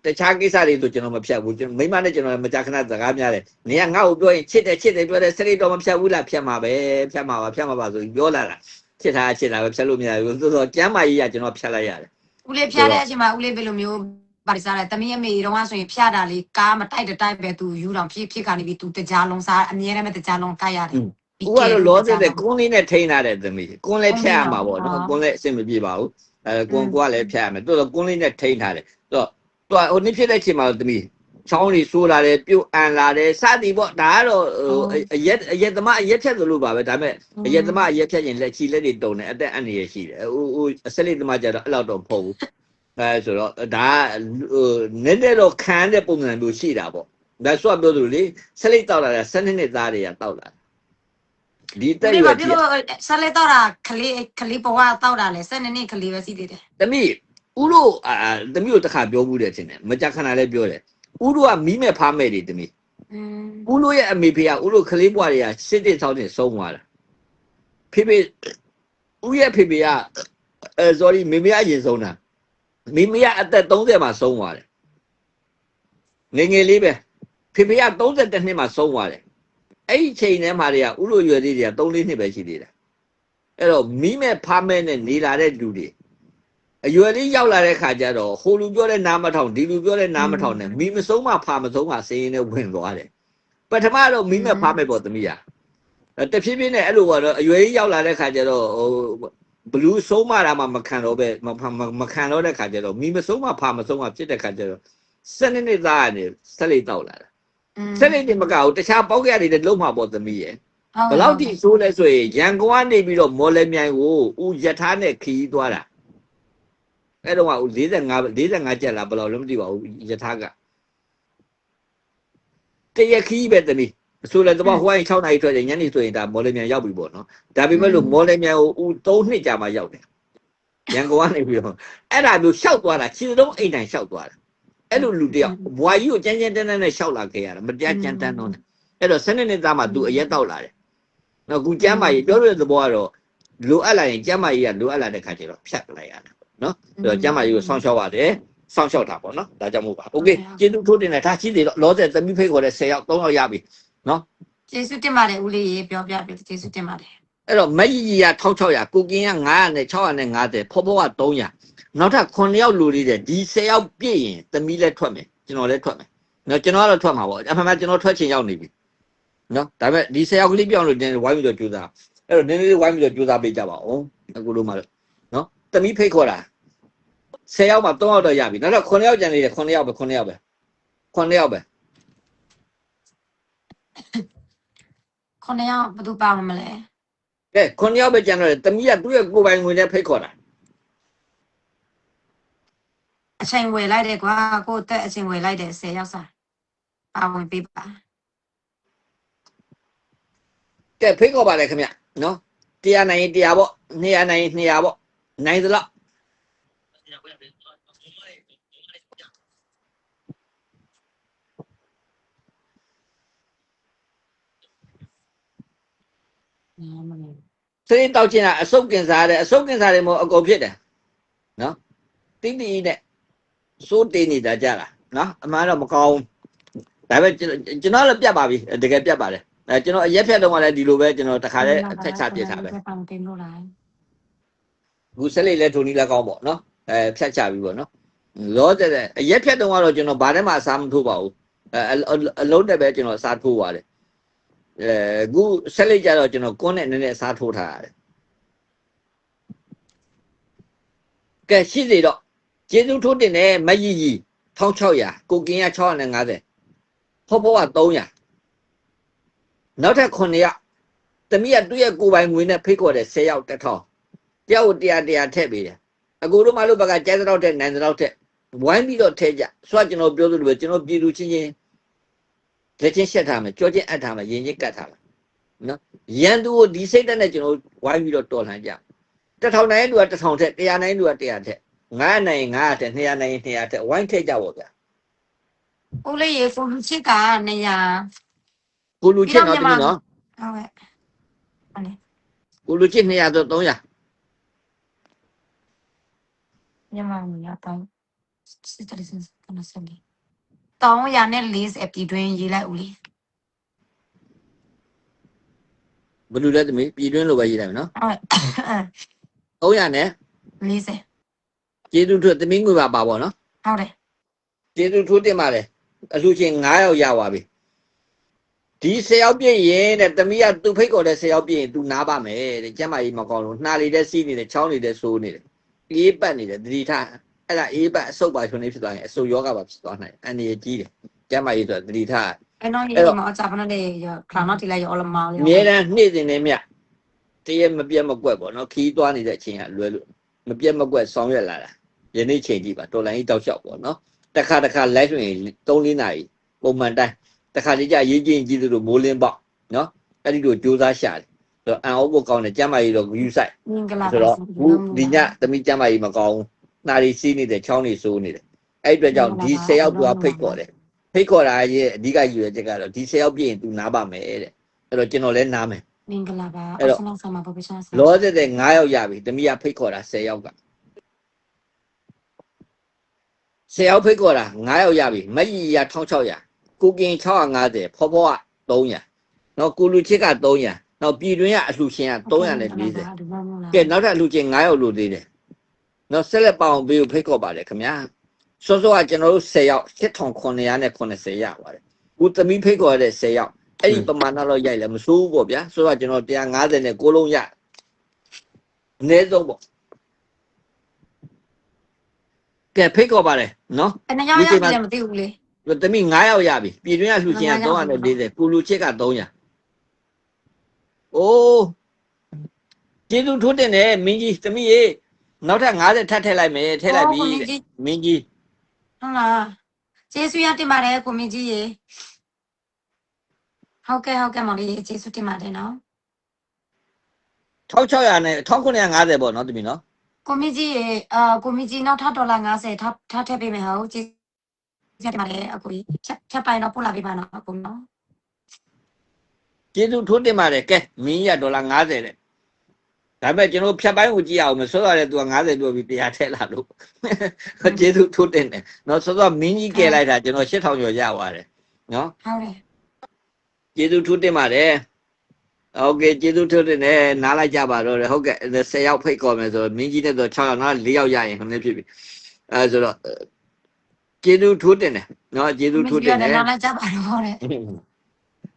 တခြားကိစ္စတွေဆိုကျွန်တော်မဖြတ်ဘူးကျွန်တော်မိမနဲ့ကျွန်တော်မကြာခဏစကားများတယ်နေကငါ့ကိုပြောရင်ချစ်တယ်ပြောတယ်ဆက်လိပ်တော့မဖြတ်ဘူးလားဖြတ်မှာပဲဖြတ်မှာပါဆိုပြောလာတာချစ်တာပဲဖြတ်လို့မရဘူးတို့တော့ကျမ်းမာရေးအရာကျွန်တော်ဖြတ်လိုက်ရတယ်ဦးလေးဖြတ်တဲ့အချိန်မှာဦးလေးဘယ်လိုမျိုးပါစားလဲတမီးအမေတော့ဆိုရင်ဖြတ်တာလေးကားမတိုက်တိုက်ပဲသူယူတော့ဖြစ်ကနေပြီးသူတကြားလုံးစားအမြဲတမ်းတကြားလုံးကိုက်ရတယ်ဦးကတော့လောတဲ့ကွန်းလေးနဲ့ထိန်းထားတဲ့သမီးကွန်းလေးဖြတ်ရမှာပေါ့နော်ကွန်းလေးအဆင်မပြေပါဘူးကွန်းကလည်းဖြတ်ရမယ်တို့တော့ကွန်းလေးနဲ့ထိန်းထားတယ်တော့ဟိုနေ့ဖြစ်တဲ့အချိန်မှာသမီးချောင်းတွေဆိုးလာတယ်ပြုတ်အန်လာတယ်စသည်ပေါ့ဒါကတော့အရက်သမားအရက်ဖြတ်သလိုပါပဲဒါပေမဲ့အရက်သမားအရက်ဖြတ်ရင်လက်ချီလက်တွေတုံတယ်အသက်အန္တရာယ်ရှိတယ်ဟိုအစလိသမားကြတော့အဲ့လောက်တော့မဟုတ်ဘူးဆိုတော့ဒါနည်းနည်းတော့ခံတဲ့ပုံစံမျိုးရှိတာပေါ့ဒါဆိုပြောသလိုလေစလိတောက်လာတာ7နှစ်သားတွေကတောက်လာဒီတက်ရွယ်ဒီလိုဆက်လက်တော့တာခလေးဘဝတောက်တာလဲ7နှစ်ခလေးပဲစီးသေးတယ်သမီးဦးတို့သမီးတို့တခါပြောဘူးတယ်ထင်တယ်မကြခဏလည်းပြောတယ်ဦးတို့ကမီးမဲ့ဖားမဲ့တွေသမီးဦးတို့ရဲ့အမေဖေကဦးတို့ခလေးဘွားတွေကစစ်တစ်ဆောင်းနေဆုံးသွားတာဖေဦးရဲ့ဖေကsorry မေမေအရင်ဆုံးတာမေမေကအသက်30မှာဆုံးသွားတယ်ငယ်လေးပဲဖေက32နှစ်မှာဆုံးသွားတယ်အဲ့ဒီချိန်ထဲမှာတွေကဥလိုရွယ်လေးတွေက3-4နှစ်ပဲရှိသေးတယ်အဲ့တော့မီးမဲ့ဖားမဲ့နဲ့နေလာတဲ့လူတွေအရွယ်လေးရောက်လာတဲ့ခါကျတော့ဟိုလူပြောတဲ့နားမထောင်ဒီလူပြောတဲ့နားမထောင်နဲ့မီးမဆုံးမှဖာမဆုံးမှစေရင်နဲ့ဝင်သွားတယ်ပထမတော့မီးမဲ့ဖားမဲ့ပေါ့သမီးอ่ะတဖြည်းဖြည်းနဲ့အဲ့လိုပေါ့တော့အရွယ်ကြီးရောက်လာတဲ့ခါကျတော့ဟိုဘလူးဆုံးမတာမှမခံတော့ပဲမခံတော့တဲ့ခါကျတော့မီးမဆုံးမှဖာမဆုံးမှဖြစ်တဲ့ခါကျတော့7နှစ်သားကနေဆက်လိတောက်လာတာဆက်လိတင်မကဘူးတခြားပေါက်ရတွေလုံးမှာပေါ့သမီးရဲ့ဘယ်လောက်ထိဆိုးလဲဆိုရင်ရန်ကုန်ကနေပြီးတော့မော်လမြိုင်ကိုဦးရထားနဲ့ခီးသွားတာအဲ့တော့က45ကျက်လားဘယ်လောက်လည်းမသိပါဘူးယထာကတရခီးပဲသမီးဆိုလည်းတော့ဟိုင်း6နာရီထွက်တယ်ညနေဆိုရင်ဒါမော်လမြိုင်ရောက်ပြီပေါ့နော်ဒါပေမဲ့လို့မော်လမြိုင်ကိုဦး3နှစ်ကြာမှရောက်တယ်ရန်ကုန်ကနေပြီးတော့အဲ့ဒါမျိုးရှောက်သွားတာခြေတုံးအိမ်တိုင်ရှောက်သွားတာအဲ့လိုလူတယောက်ဘွာကြီးကိုကြမ်းတန်းနဲ့ရှောက်လာခဲ့ရတာမတရားကြမ်းတန်းတော့အဲ့တော့7နှစ်သားမှသူအရက်တောက်လာတယ်နော်ကူကျမ်းမာကြီးပြောတဲ့သဘောကတော့လိုအပ်လာရင်ကျမ်းမာကြီးကလိုအပ်လာတဲ့ခါကျတော့ဖြတ်လိုက်ရတယ်နော်အဲ့တော့ကျမ်းမာရေးကိုစောင့်ရှောက်ရတယ်စောင့်ရှောက်တာပေါ့နော်ဒါကြောင့်မို့ပါโอเคကျေးဇူးထိုးတင်တယ်ဒါကြီးတယ်လောဆယ်သမီးဖိတ်ခေါ်တဲ့10ယောက်3ယောက်ရပြီနော်ကျေးဇူးတင်ပါတယ်ဦးလေးရေပြောပြပြကျေးဇူးတင်ပါတယ်အဲ့တော့မကြီးကြီးက1600ကိုကင်းက900နဲ့650ဖောဖောက300နောက်ထပ်9ယောက်လူလေးတဲ့ဒီ10ယောက်ပြည့်ရင်သမီးလည်းထွက်မယ်ကျွန်တော်လည်းထွက်မယ်နော်ကျွန်တော်ကတော့ထွက်မှာပေါ့အမှန်မှကျွန်တော်ထွက်ချင်ရောက်နေပြီနော်ဒါပေမဲ့ဒီ10ယောက်ကလေးပြောင်းလို့နည်းဝိုင်းပြီးတော့ကြိုးစားအဲ့တော့နည်းနည်းလေးဝိုင်းပြီးတော့ကြိုးစားပေးကြပါဦးအခုလိုမှနော်သမီးဖိတ်ခေါ်တာ10ယောက်မှာ3ယောက်တော့ရပြီနောက်တော့9ယောက်ကျန်နေတယ်9ယောက်ပဲ ခေါင်းရောက်ဘယ်သူပါမလဲ ကဲခွန်ယောက်ပဲကျန်တော့တယ်တမီးကသူ့ရဲ့ကိုယ်ပိုင်ငွေနဲ့ဖိတ်ခေါ်တာ အချိန်ဝယ်လိုက်တယ်ကွာကိုယ့်တက်အချိန်ဝယ်လိုက်တယ်10ရောက်စားပါဝင်ပေးပါ ကဲဖိတ်ခေါ်ပါလေခင်ဗျနော်တရားနိုင်ရင်တရားပေါ့200နိုင်ရင်200ပေါ့နိုင်သလား မနေ စရိတ်တောက်ချင်းကအစုပ်ကင်စားတယ်အစုပ်ကင်စားတယ်မို့အကုန်ဖြစ်တယ်နော်တိတိနဲ့စိုးတေးနေတာကြလားနော်အမှန်တော့မကောင်းဒါပဲကျွန်တော်လည်းပြတ်ပါပြီတကယ်ပြတ်ပါတယ်ကျွန်တော်အရက်ဖြတ်တော့ကလည်းဒီလိုပဲကျွန်တော်တခါလဲဖက်ချပြစ်တာပဲ ပေါင်တင်လို့လား အခုဆက်လေးလဲထုံနီလက်ကောင်းပေါ့နော်ဖြတ်ချပြီပေါ့နော်လောတဲ့အရက်ဖြတ်တော့ကတော့ကျွန်တော်ဘာထဲမှာအစားမထိုးပါဘူးအလုံးတက်ပဲကျွန်တော်အစားထိုးပါတယ်အခုဆက်လေးကြတော့ကျွန်တော်ကွန်းနဲ့နည်းနည်းအစားထိုးထားရတယ်ကဲရှိသေးတော့ကျေးဇူးထိုးတင်တယ်မကြီးကြီး1600ကိုကင်းရ650ဖောဖောက300နောက်ထပ်900တမီးကသူ့ရဲ့ကိုယ်ပိုင်ငွေနဲ့ဖိတ်ခေါ်တယ်10ရောက်1000တယောက်100ထည့်ပေးတယ်အကူတို့မလို့ဘက်ကကျဲတဲ့တဲ့နိုင်တဲ့တဲ့ဝိုင်းပြီးတော့ထဲကြဆိုတော့ကျွန်တော်ပြောသလိုပဲကျွန်တော်ပြည်သူချင်းချင်းလက်ချင်းရှက်ထားမယ်ကြောချင်းအပ်ထားမယ်ရင်ချင်းကတ်ထားမယ်နော်ရန်သူကိုဒီစိတ်တက်နဲ့ကျွန်တော်ဝိုင်းပြီးတော့တော်လှန်ကြ1000နိုင်လူက1000ထက်100နိုင်လူက100ထက်900နိုင်900ထက်200နိုင်200ထက်ဝိုင်းထည့်ကြပါဗျာ ဦးလေးရေကိုလူချစ်က200 ကိုလူချင်းတော့တမီးနော် ဟုတ်ကဲ့ဟုတ်လေ ကိုလူချင်း200ဆို300 မြန်မာငွေရတော့စစ်တရစင်ကနစလီ340ပြည်တွင်းရေးလိုက်ဦးလေး ဘယ်လိုလဲတမီးပြည်တွင်းလိုပဲရေးလိုက်မယ်နော် ဟုတ် 300နဲ့ 40 ကျေးဇူးထွတ်တမီးငွေပါပါပေါ့နော် ဟုတ်တယ် ကျေးဇူးထွတ်တင်ပါတယ်အလှချင်း9ယောက်ရပါပြီဒီ10ယောက်ပြည့်ရင်တဲ့တမီးကသူ့ဖိတ်ခေါ်တဲ့10ယောက်ပြည့်ရင် तू နားပါမယ်တဲ့ကျမ်းမာကြီးမကောင်းလို့နှာလေးတဲ့စီးနေတယ်ချောင်းနေတဲ့ဆိုးနေတယ်အေးပတ်နေတယ်တတိထအဲ့ဒါအေးပတ်အဆုပ်ပါချုံနေဖြစ်သွားရင်အဆုပ်ယောဂပါဖြစ်သွားနိုင်အန်ဒီကြီးတယ်ကျမ်းမာကြီးဆိုတတိထ အဲ့တော့ဒီမှာအကြပါနဲ့ခလာနော်တီလိုက်ရောလမောင်း အမြဲတမ်းနေ့စဉ်နဲ့မြတရက်မပြတ်မကွက်ပေါ့နော်ခီးသွားနေတဲ့အချိန်ကလွယ်လို့မပြတ်မကွက်ဆောင်ရွက်လာတာယနေ့ချိန်ကြည့်ပါတော်လိုင်းကြီးတောက်လျှောက်ပေါ့နော်တစ်ခါ live ဆိုရင်3-4နာရီပုံမှန်တိုင်းတစ်ခါတည်းကြရေးချင်းကြည့်လို့မိုးလင်းပေါက်နော်အဲ့ဒီလိုစူးစမ်းရှာတယ်ဆိုတော့အန်အောဖို့ကောင်းတယ်ကျမ်းမာကြီးတော့ view site မင်္ဂလာ ဆိုတော့ဒီညသမီးကျမ်းမာကြီးမကောင်းနှာရီစီးနေတယ်ချောင်းနေဆိုးနေတယ်အဲ့အတွက်ကြောင့်ဒီ10ယောက်သူကဖိတ်ခေါ်တယ်ဖိတ်ခေါ်တာရဲ့အဓိကယူရချက်ကတော့ဒီ10ယောက်ပြည့်ရင် तू နားပါမယ်တဲ့အဲ့တော့ကျွန်တော်လည်းနားမယ် မင်္ဂလာပါအစနောက်ဆာမပပရှာဆာ လောတဲ့9ယောက်ရပြီတမီးကဖိတ်ခေါ်တာ10ယောက်က10ယောက်ဖိတ်ခေါ်တာ9ယောက်ရပြီမကြီးရ1600ကိုကင်650ဖောဖောက300နော်ကိုလူချစ်က300နော်ပြည်တွင်းကအလှရှင်က340ကဲနောက်ထပ်အလှရှင်9ယောက်လို့သေးတယ်နော်ဆက်လက်ပအောင်ပေးကိုဖိတ်ခေါ်ပါတယ်ခင်ဗျာစောစောကကျွန်တော်တို့10ယောက်7990ရပါတယ်ကိုသမီးဖိတ်ခေါ်တဲ့10ယောက်အဲ့ဒီပမာဏတော့ရိုက်လဲမစိုးဘူးပေါ့ဗျာဆိုတော့ကျွန်တော်150နဲ့6လုံးရအနည်းဆုံးပေါ့ကဲဖိတ်ခေါ်ပါတယ်နော် အဲ့နှစ်ယောက်ရတယ်မသိဘူးလေ သမီး9ယောက်ရပြီပြည်တွင်းကလှူချင်းက340ကိုလူချစ်က300အိုးကျေးဇူးထိုးတင်တယ်မင်းကြီးသမီးရေနောက်ထပ်50ထပ်ထည့်လိုက်မယ်ထည့်လိုက်ပြီမင်းကြီး ဟုတ်လားကျေးဇူးရတင်ပါတယ်ကိုမင်းကြီးရေဟုတ်ကဲ့မောင်လေးကျေးဇူးတင်ပါတယ်နော် 1600နဲ့1950ပေါ့နော်သမီးနော် ကိုမင်းကြီးရေကိုမင်းကြီးနောက်ထပ်ဒေါ်လာ50ထပ်ထည့်ပေးမယ်ဟုတ်ကျေးဇူးတင်ပါတယ်အကိုကြီးချက်ပိုင်တော့ပို့လာပေးပါနော်အကိုနော် ကျေးဇူးထိုးတင်ပါတယ်ကဲမင်းကြီးကဒေါ်လာ50တဲ့ဒါပေမဲ့ကျွန်တော်ဖြတ်ပိုင်းကိုကြည့်အောင်မစောရတယ်သူက50ပြောပြီး100ထည့်လာလို့ကျေးဇူးထိုးတင်တယ်နော်စောစောမင်းကြီးကဲလိုက်တာကျွန်တော်8000ကျော်ရပါတယ်နော် ဟုတ်တယ် ကျေးဇူးထိုးတင်ပါတယ်โอเคကျေးဇူးထိုးတင်တယ်နားလိုက်ကြပါတော့ဟုတ်ကဲ့10ယောက်ဖိတ်ခေါ်မယ်ဆိုတော့မင်းကြီးနဲ့ဆို6ယောက်နော်4ယောက်ရရင်ခဏဖြစ်ပြီအဲဆိုတော့ကျေးဇူးထိုးတင်တယ်နော်ကျေးဇူးထိုးတင်တယ် နားလိုက်ကြပါတော့တဲ့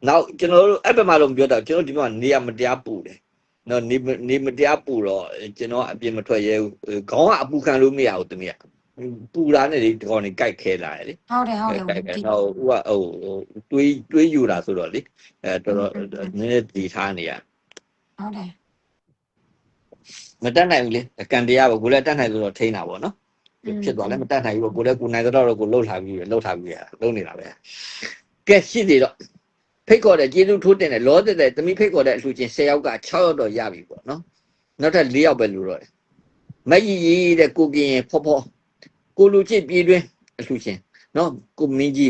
နောက်ကျွန်တော်တို့အဲ့ဘက်မှာတော့မပြောတော့ကျွန်တော်ဒီမှာနေရမတရားပူတယ်နော်နေမတရားပူတော့ကျွန်တော်အပြင်မထွက်ရဲဘူးခေါင်းကအပူခံလို့မရဘူးတမီးက ပူလာနဲ့ဒီကောင်နေကြိုက်ခဲလာတယ်လေ ဟုတ်တယ်ဟုတ်တယ် ကြိုက်ခဲတော့ဥကတွေးယူလာဆိုတော့လေတော်တော်နည်းနည်းတည်ထားနေရ ဟုတ်တယ် မတက်နိုင်ဘူးလေအကန်တရားပေါ့ကိုလည်းတက်နိုင်လို့တော့ထိန်းတာပေါ့နော်ဖြစ်သွားလဲမတက်နိုင်ဘူးကိုလည်းကိုနိုင်တော့ကိုလှုပ်ထားပြီးလှုပ်နေတာပဲကဲရှိသေးတော့ဖိတ်ခေါ်တဲ့ကျေးဇူးထိုးတင်တယ်လောတဲ့သမီးဖိတ်ခေါ်တဲ့အလှူချင်း10ယောက်က6ယောက်တော့ရပြီပေါ့နော်နောက်ထပ်4ယောက်ပဲလူတော့တယ်မကြီးကြီးတဲ့ကိုကင်ဖော်ဖော်ကိုလူချစ်ပြည်တွင်းအလှူချင်းနော်ကိုမင်းကြီး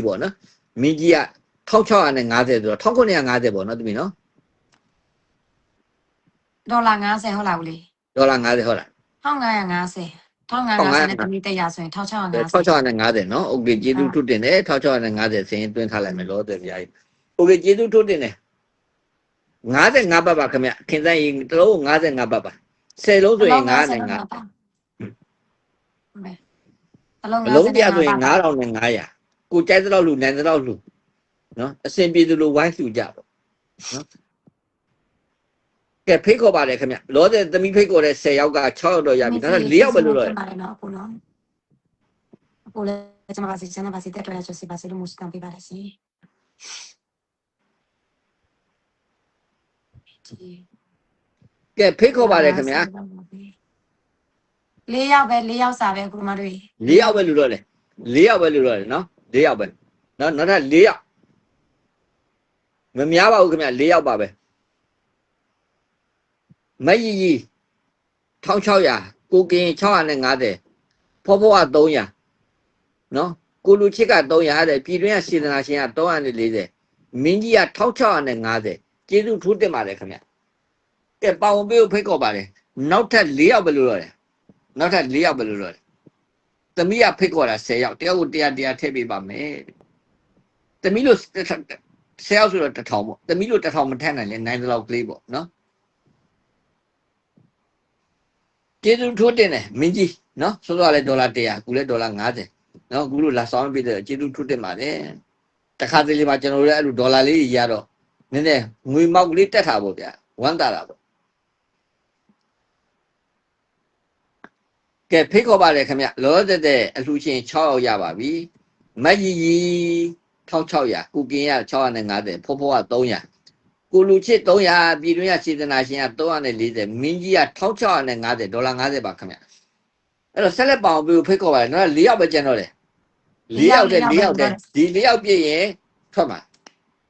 ပေါ့နော်မင်းကြီးက1650ဆိုတော့1950ပေါ့နော်သမီးနော် ဒေါ်လာ50ဟုတ်လားဦးလေး ဒေါ်လာ50ဟုတ်လား 1550 1550နဲ့တမီ100ဆိုရင်1650 1650နော်โอเคကျေးဇူးထွတ်တင်တယ်1650စရင်တွင်းထားလိုက်မယ်လို့တဲ့ဗျာကြီးโอเคကျေးဇူးထွတ်တင်တယ်55ဘတ်ပါခင်ဗျခင်ဆိုင်ရင်တစ်လုံး55ဘတ်ပါ10လုံးဆိုရင်9နဲ့9 အလုံး အလုံးပြဆိုရင်9500ကိုကြိုက်တဲ့လောက်လူနိုင်တဲ့လောက်လူနော်အစင်ပြေသူလိုဝိုင်းစုကြပေါ့နော်ကဲဖိတ်ခေါ်ပါတယ်ခင်ဗျလောတဲ့သမီးဖိတ်ခေါ်တဲ့10ယောက်က6ယောက်တော့ရပြီနောက်4ယောက်ပဲလို့တော့ ပါတယ်နော်အခုနော်အခုလည်းကျွန်မပါစီကျွန်မပါစီတက်ထွက်ရချစီပါစီလို့မစတန်ပြပါလေစီ ကဲဖိတ်ခေါ်ပါတယ်ခင်ဗျာ 4ယောက်စာပဲအခုမတို့ 4ယောက်ပဲလူတော့တယ်4ယောက်ပဲလူတော့တယ်နော်4ယောက်ပဲနော်နောက်ထပ်4ယောက်မများပါဘူးခင်ဗျ4ယောက်ပါပဲမကြီးကြီး1600ကိုကင်650ဖောဖောက300နော်ကိုလူချစ်က300တဲ့ပြည်တွင်းကစေတနာရှင်က340မင်းကြီးက1650ကျေးဇူးထူးတင်ပါတယ်ခင်ဗျကဲပေါင်ပေးကိုဖိတ်ခေါ်ပါတယ်နောက်ထပ်4ယောက်ပဲလူတော့တယ်နောက်ထပ်4ယောက်ပဲလူတော့တယ်သမီးကဖိတ်ခေါ်တာ10ယောက်တယောက်ကို100ထည့်ပေးပါမယ်သမီးလို့10ယောက်ဆိုတော့1000ပေါ့သမီးလို့1000မထည့်နိုင်လဲနိုင်တဲ့လောက်ကလေးပေါ့နော်ကျေးဇူးထိုးတင်တယ်မင်းကြီးနော်ဆိုတော့လေဒေါ်လာ100ကူလဲဒေါ်လာ50နော်ကူလို့လာဆောင်ပေးတယ်ကျေးဇူးထိုးတင်ပါတယ်တခါတလေမှာကျွန်တော်တို့လည်းအဲ့လိုဒေါ်လာလေးရတော့နည်းနည်းငွေမောက်ကလေးတက်တာပေါ့ဗျာဝမ်းတာတာပေါ့ကဲဖိတ်ခေါ်ပါတယ်ခင်ဗျလောတဲ့အလှူရှင်6ယောက်ရပါပြီမကြီးကြီး1600ကိုကင်ရ650ဖောဖောက300ကိုလူချစ်300ပြည်တွင်းရစေတနာရှင်က340မင်းကြီးက1650ဒေါ်လာ50ပါခင်ဗျအဲ့တော့ဆက်လက်ပေါအောင်ပြီးဖိတ်ခေါ်ပါတယ်နော်4ယောက်ပဲကျန်တော့တယ်4ယောက်တဲ့ဒီ4ယောက်ပြည့်ရင်ထွက်မှာ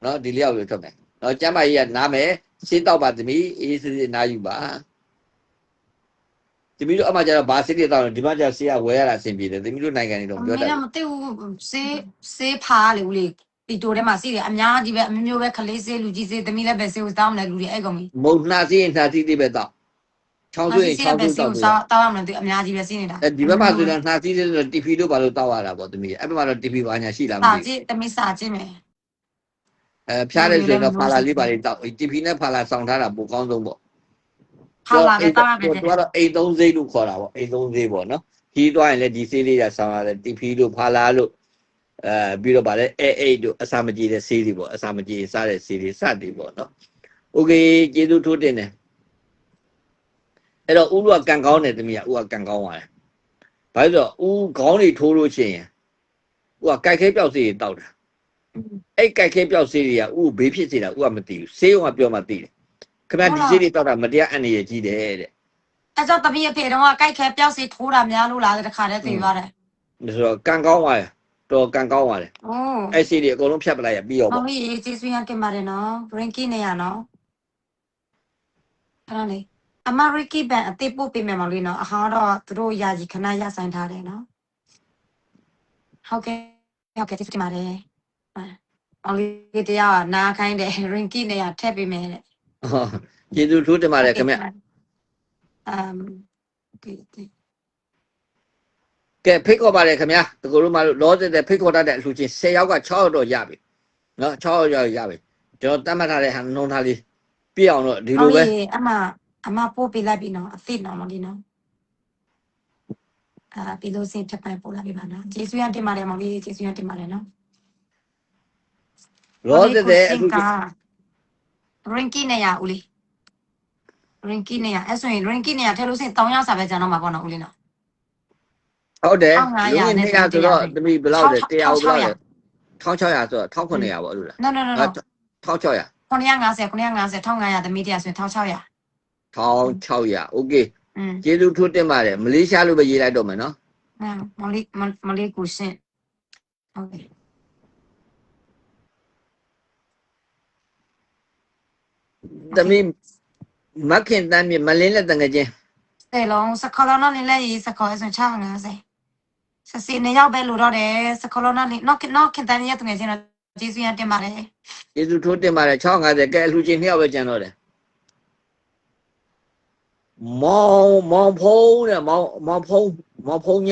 နော်ဒီ4ယောက်ပဲထွက်မယ်နော်ကျမ်းမာကြီးကနားမယ်စေးတော့ပါသမီးအေးစစ်နားယူပါသမီးတို့အမှကျတော့ဘာစစ်တွေတောင်းဒီမှာကျဆေးရဝယ်ရတာအဆင်ပြေတယ်သမီးတို့နိုင်ငံတွေတော့ပြောတယ် မသိဘူးစေးဖားလေဦးလေးပီတိုထဲမှာစီးတယ်အများကြီးပဲအမျိုးမျိုးပဲခလေးစေးလူကြီးစေးသမီးလည်းပဲစေးကိုတောင်းမလဲလူတွေအဲ့ကောင်ကြီး မုံနှာစီးရင်နှာစီးသေးပဲတောက်ချောင်းဆိုရင်ချောင်းဆိုတောက်တယ် တောင်းရမလဲသူအများကြီးပဲစီးနေတာ ဒီဘက်မှာဆိုတော့နှာစီးသေးဆိုတီဖီတို့ဘာလို့တောက်ရတာပေါ့သမီးအဲ့ဘက်မှာတော့တီဖီဘာညာရှိလားမ စာ သိ ကြည့်သမီးစာကြည့်မယ် ဖျားတယ်ဆိုရင်တော့ဖာလာလေးပါလေးတောက်တီဖီနဲ့ဖာလာဆောင်ထားတာပိုကောင်းဆုံးပေါ့ ဖာလာပဲတောင်းရမယ် သူကတော့အိမ်သုံးစိတ်လို့ခေါ်တာပေါ့အိမ်သုံးစိတ်ပေါ့နော်ကြီးသွားရင်လည်းဒီစိတ်လေးရဆောင်ရတယ်တီဖီတို့ဖာလာလို့ပြီးတော့ဗါလဲအိတ်တို့အစာမကြေတဲ့ဆေးတွေပေါ့အစာမကြေစားတဲ့ဆေးတွေစသည်ပေါ့နော်โอเคကျေးဇူးထိုးတင်တယ်အဲ့တော့ဦးတို့ကကန်ကောင်းတယ်တမီးကဦးကကန်ကောင်းပါတယ်ဘာလို့ဆိုတော့ဦးခေါင်းတွေထိုးလို့ရှိရင်ဦးကကြိုက်ခဲပြောက်ဆေးတွေတောက်တာအဲ့ကြိုက်ခဲပြောက်ဆေးတွေကဦးဘေးဖြစ်စေတာဦးကမသိဘူးဆေးရုံကပြောမှသိတယ်ခင်ဗျဒီဆေးတွေတောက်တာမတရားအန္တရာယ်ကြီးတယ်တဲ့ အဲ့တော့သမီးအဖေတော့ကြိုက်ခဲပျောက်စီထိုးတာများလို့လားတခါတည်းသိသွားတယ် ဆိုတော့ကန်ကောင်းသွားတယ်တော်ကန်ကောင်းသွားတယ် အိုး အဲ့ဆေးတွေအကုန်လုံးဖြတ်ပလိုက်ရပြီးရော မော ပေါ့ င်လေးကျေးဇူးရတင်ပါတယ်နော် Rinky နေရနော်အဲ့ဒါလေအမ Ricky ဘန်အသေးပို့ပေးမယ်မောင်လေးနော်အဟောင်းတော့သူတို့ယာကြီးခဏရဆိုင်ထားတယ်နော်ဟုတ်ကဲ့ကျေးဇူးတင်ပါတယ်မောင်လေးတရားနားခိုင်းတယ် Rinky နေရထည့်ပေးမယ်တဲ့ ကျေးဇူးထိုးတင်ပါတယ်ခင်ဗျ ကဲဖိတ်ခေါ်ပါတယ်ခင်ဗျာတကူတို့မှလောတဲ့ဖိတ်ခေါ်တတ်တဲ့အလှူချင်း10ယောက်က6ယောက်တော့ရပြီနော်6ယောက်ရပြီကျွန်တော်တတ်မှတ်ထားတဲ့ဟာနှုံထားလေးပြည့်အောင်တော့ဒီလိုပဲ အမပို့ပေးလိုက်ပြီနော်အသိနော်မလေးနော်ပြီးလို့စင်ထပ်ပိုင်ပို့လိုက်ပြီပါနော်ကျေးဇူးရတင်ပါတယ်မောင်လေးကျေးဇူးရတင်ပါတယ်နော် လောတဲ့အလှူချင်း Rinky နေရဦးလေး Rinky နေရအဲ့ဆိုရင် Rinky နေရထဲလို့စင်3ယောက်စာပဲကျန်တော့မှာပေါ့နော်ဦးလေးနော် ဟုတ်တယ်လူင1500င် နဲ့ 200ဆိုတော့သမီးဘယ်လောက်လဲတရားဘယ်လောက်လဲ 1600 1600ဆိုတော့1900ပေါ့လို့လား no 1600 950 1500သမီးတရားဆိုရင်1600 1600 โอเค อืม ကျေးဇူးထိုးတင်ပါတယ်မလေးရှားလို့ပဲရေးလိုက်တော့မယ်နော် မလေးကိုရှင်းဟုတ်ကဲ့ သမီးမခင်တန်းမြမလင်းလက်တငယ်ချင်း တယ်လုံးစကလောနာလေးလေးစကောဆို650စစီနေရောက်ပဲလို့တော့တယ်စကလောနာလေးနော်ခင်တန်းရဲ့တငယ်ချင်းတော့ကျေးဇူးရတင်ပါတယ် ကျေးဇူးထိုးတင်ပါတယ်650ကဲအလှချင်း2ယောက်ပဲကျန်တော့တယ်မောင်ဖုံးတဲ့မောင်ဖုံးည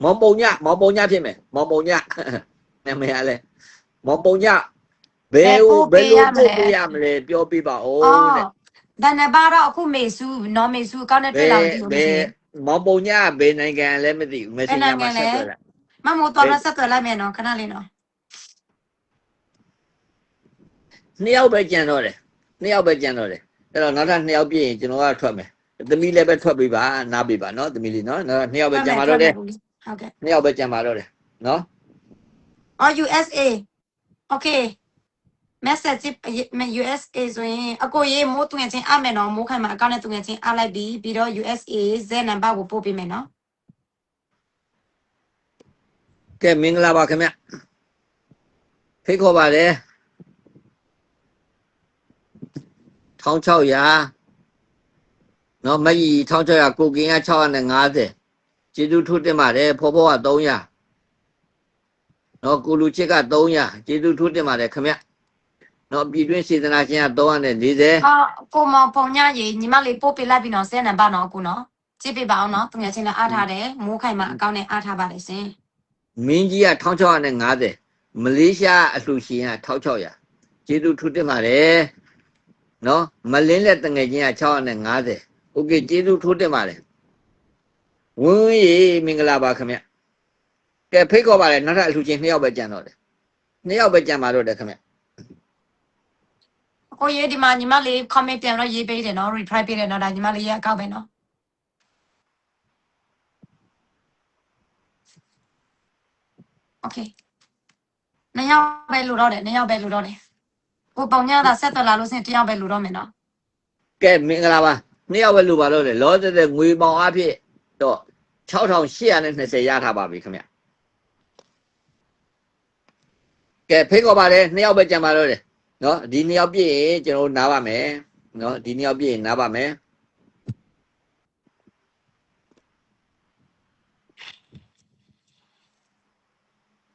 မောင်ပုံညဖြစ်မယ်မောင်ပုံညနာမည်လဲမောင်ပုံညဘယ်လိုပို့ပေးရမလဲပြောပြပါဦးတဲ့ ဘယ်နှပါတော့အခုမေစုနော်မေစုကောင်းတဲ့တွေ့လာလို့ဒီလို မောင်ပုံညဘယ်နိုင်ငံလဲမသိဘူး Messenger မှာဆက်တွေ့လား မမို့တော်ဆက်သွယ်လိုက်မယ်နော်ခဏလေးနော် 2ယောက်ပဲကျန်တော့တယ်2ယောက်ပဲကျန်တော့တယ်အဲ့တော့နောက်ထပ်2ယောက်ပြည့်ရင်ကျွန်တော်ကထွက်မယ်သမီးလည်းပဲထွက်ပေးပါနားပေးပါနော်သမီးလေးနော်2ယောက်ပဲကျန်ပါတော့တယ် ဟုတ်ကဲ့ 2ယောက်ပဲကျန်ပါတော့တယ်နော် အော် USA okay message USA ဆိုရင်အကိုရေးမိုးသူငယ်ချင်းအမယ်နော်မိုးခိုင်မှာအကောင့်နဲ့သူငယ်ချင်းအလိုက်ပြီးတော့ USA Z number ကိုပို့ပေးမယ်နော် ကဲမင်္ဂလာပါခင်ဗျဖိတ်ခေါ်ပါတယ်1600နော်မကြီး1600ကိုကင်းက650ကျေးဇူးထိုးတင်ပါတယ်ဖော်ဖော်က300နော်ကိုလူချစ်က300ကျေးဇူးထိုးတင်ပါတယ်ခင်ဗျနော်ပြည်တွင်းစေတနာရှင်က340အော်ကိုမောင်ပုံညရေညီမလေးပို့ပေးလိုက်ပြီနော်Z number နော်အခုနော်ကြည့်ပေးပါအောင်နော်သူငယ်ချင်းလည်းအားထားတယ်မိုးခိုင်မှာအကောင့်နဲ့အားထားပါတယ်ရှင် မင်းကြီးက1650မလေးရှားအလှူရှင်က1600ကျေးဇူးထူးတင်ပါတယ်နော်မလင်းလက်တငယ်ချင်းက650โอเคကျေးဇူးထူးတင်ပါတယ်ဝင်းရေမင်္ဂလာပါခင်ဗျကဲဖိတ်ခေါ်ပါတယ်နောက်ထပ်အလှူရှင်2ယောက်ပဲကျန်တော့တယ်2ယောက်ပဲကျန်ပါတော့တယ်ခင်ဗျ ကိုရေးဒီမှာညီမလေး comment ပြန်တော့ရေးပေးတယ်နော် reply ပေးတယ်နော်ဒါညီမလေးရဲ့အကောင့်ပဲနော် okay နှစ်ယောက်ပဲလို့တော့တယ်နှစ်ယောက်ပဲလို့တော့တယ်ကိုပုံညတာဆက်သွယ်လာလို့စရင်တစ်ယောက်ပဲလို့တော့မယ်နော် ကဲမင်္ဂလာပါ2ယောက်ပဲလိုပါတော့တယ်လောဆယ်ငွေပေါင်အဖြစ်တော့6820ရထားပါပြီခင်ဗျကဲဖိတ်ခေါ်ပါတယ်2ယောက်ပဲကျန်ပါတော့တယ်နော်ဒီ2ယောက်ပြည့်ရင်ကျွန်တော်နားပါမယ်နော်ဒီ2ယောက်ပြည့်ရင်နားပါမယ်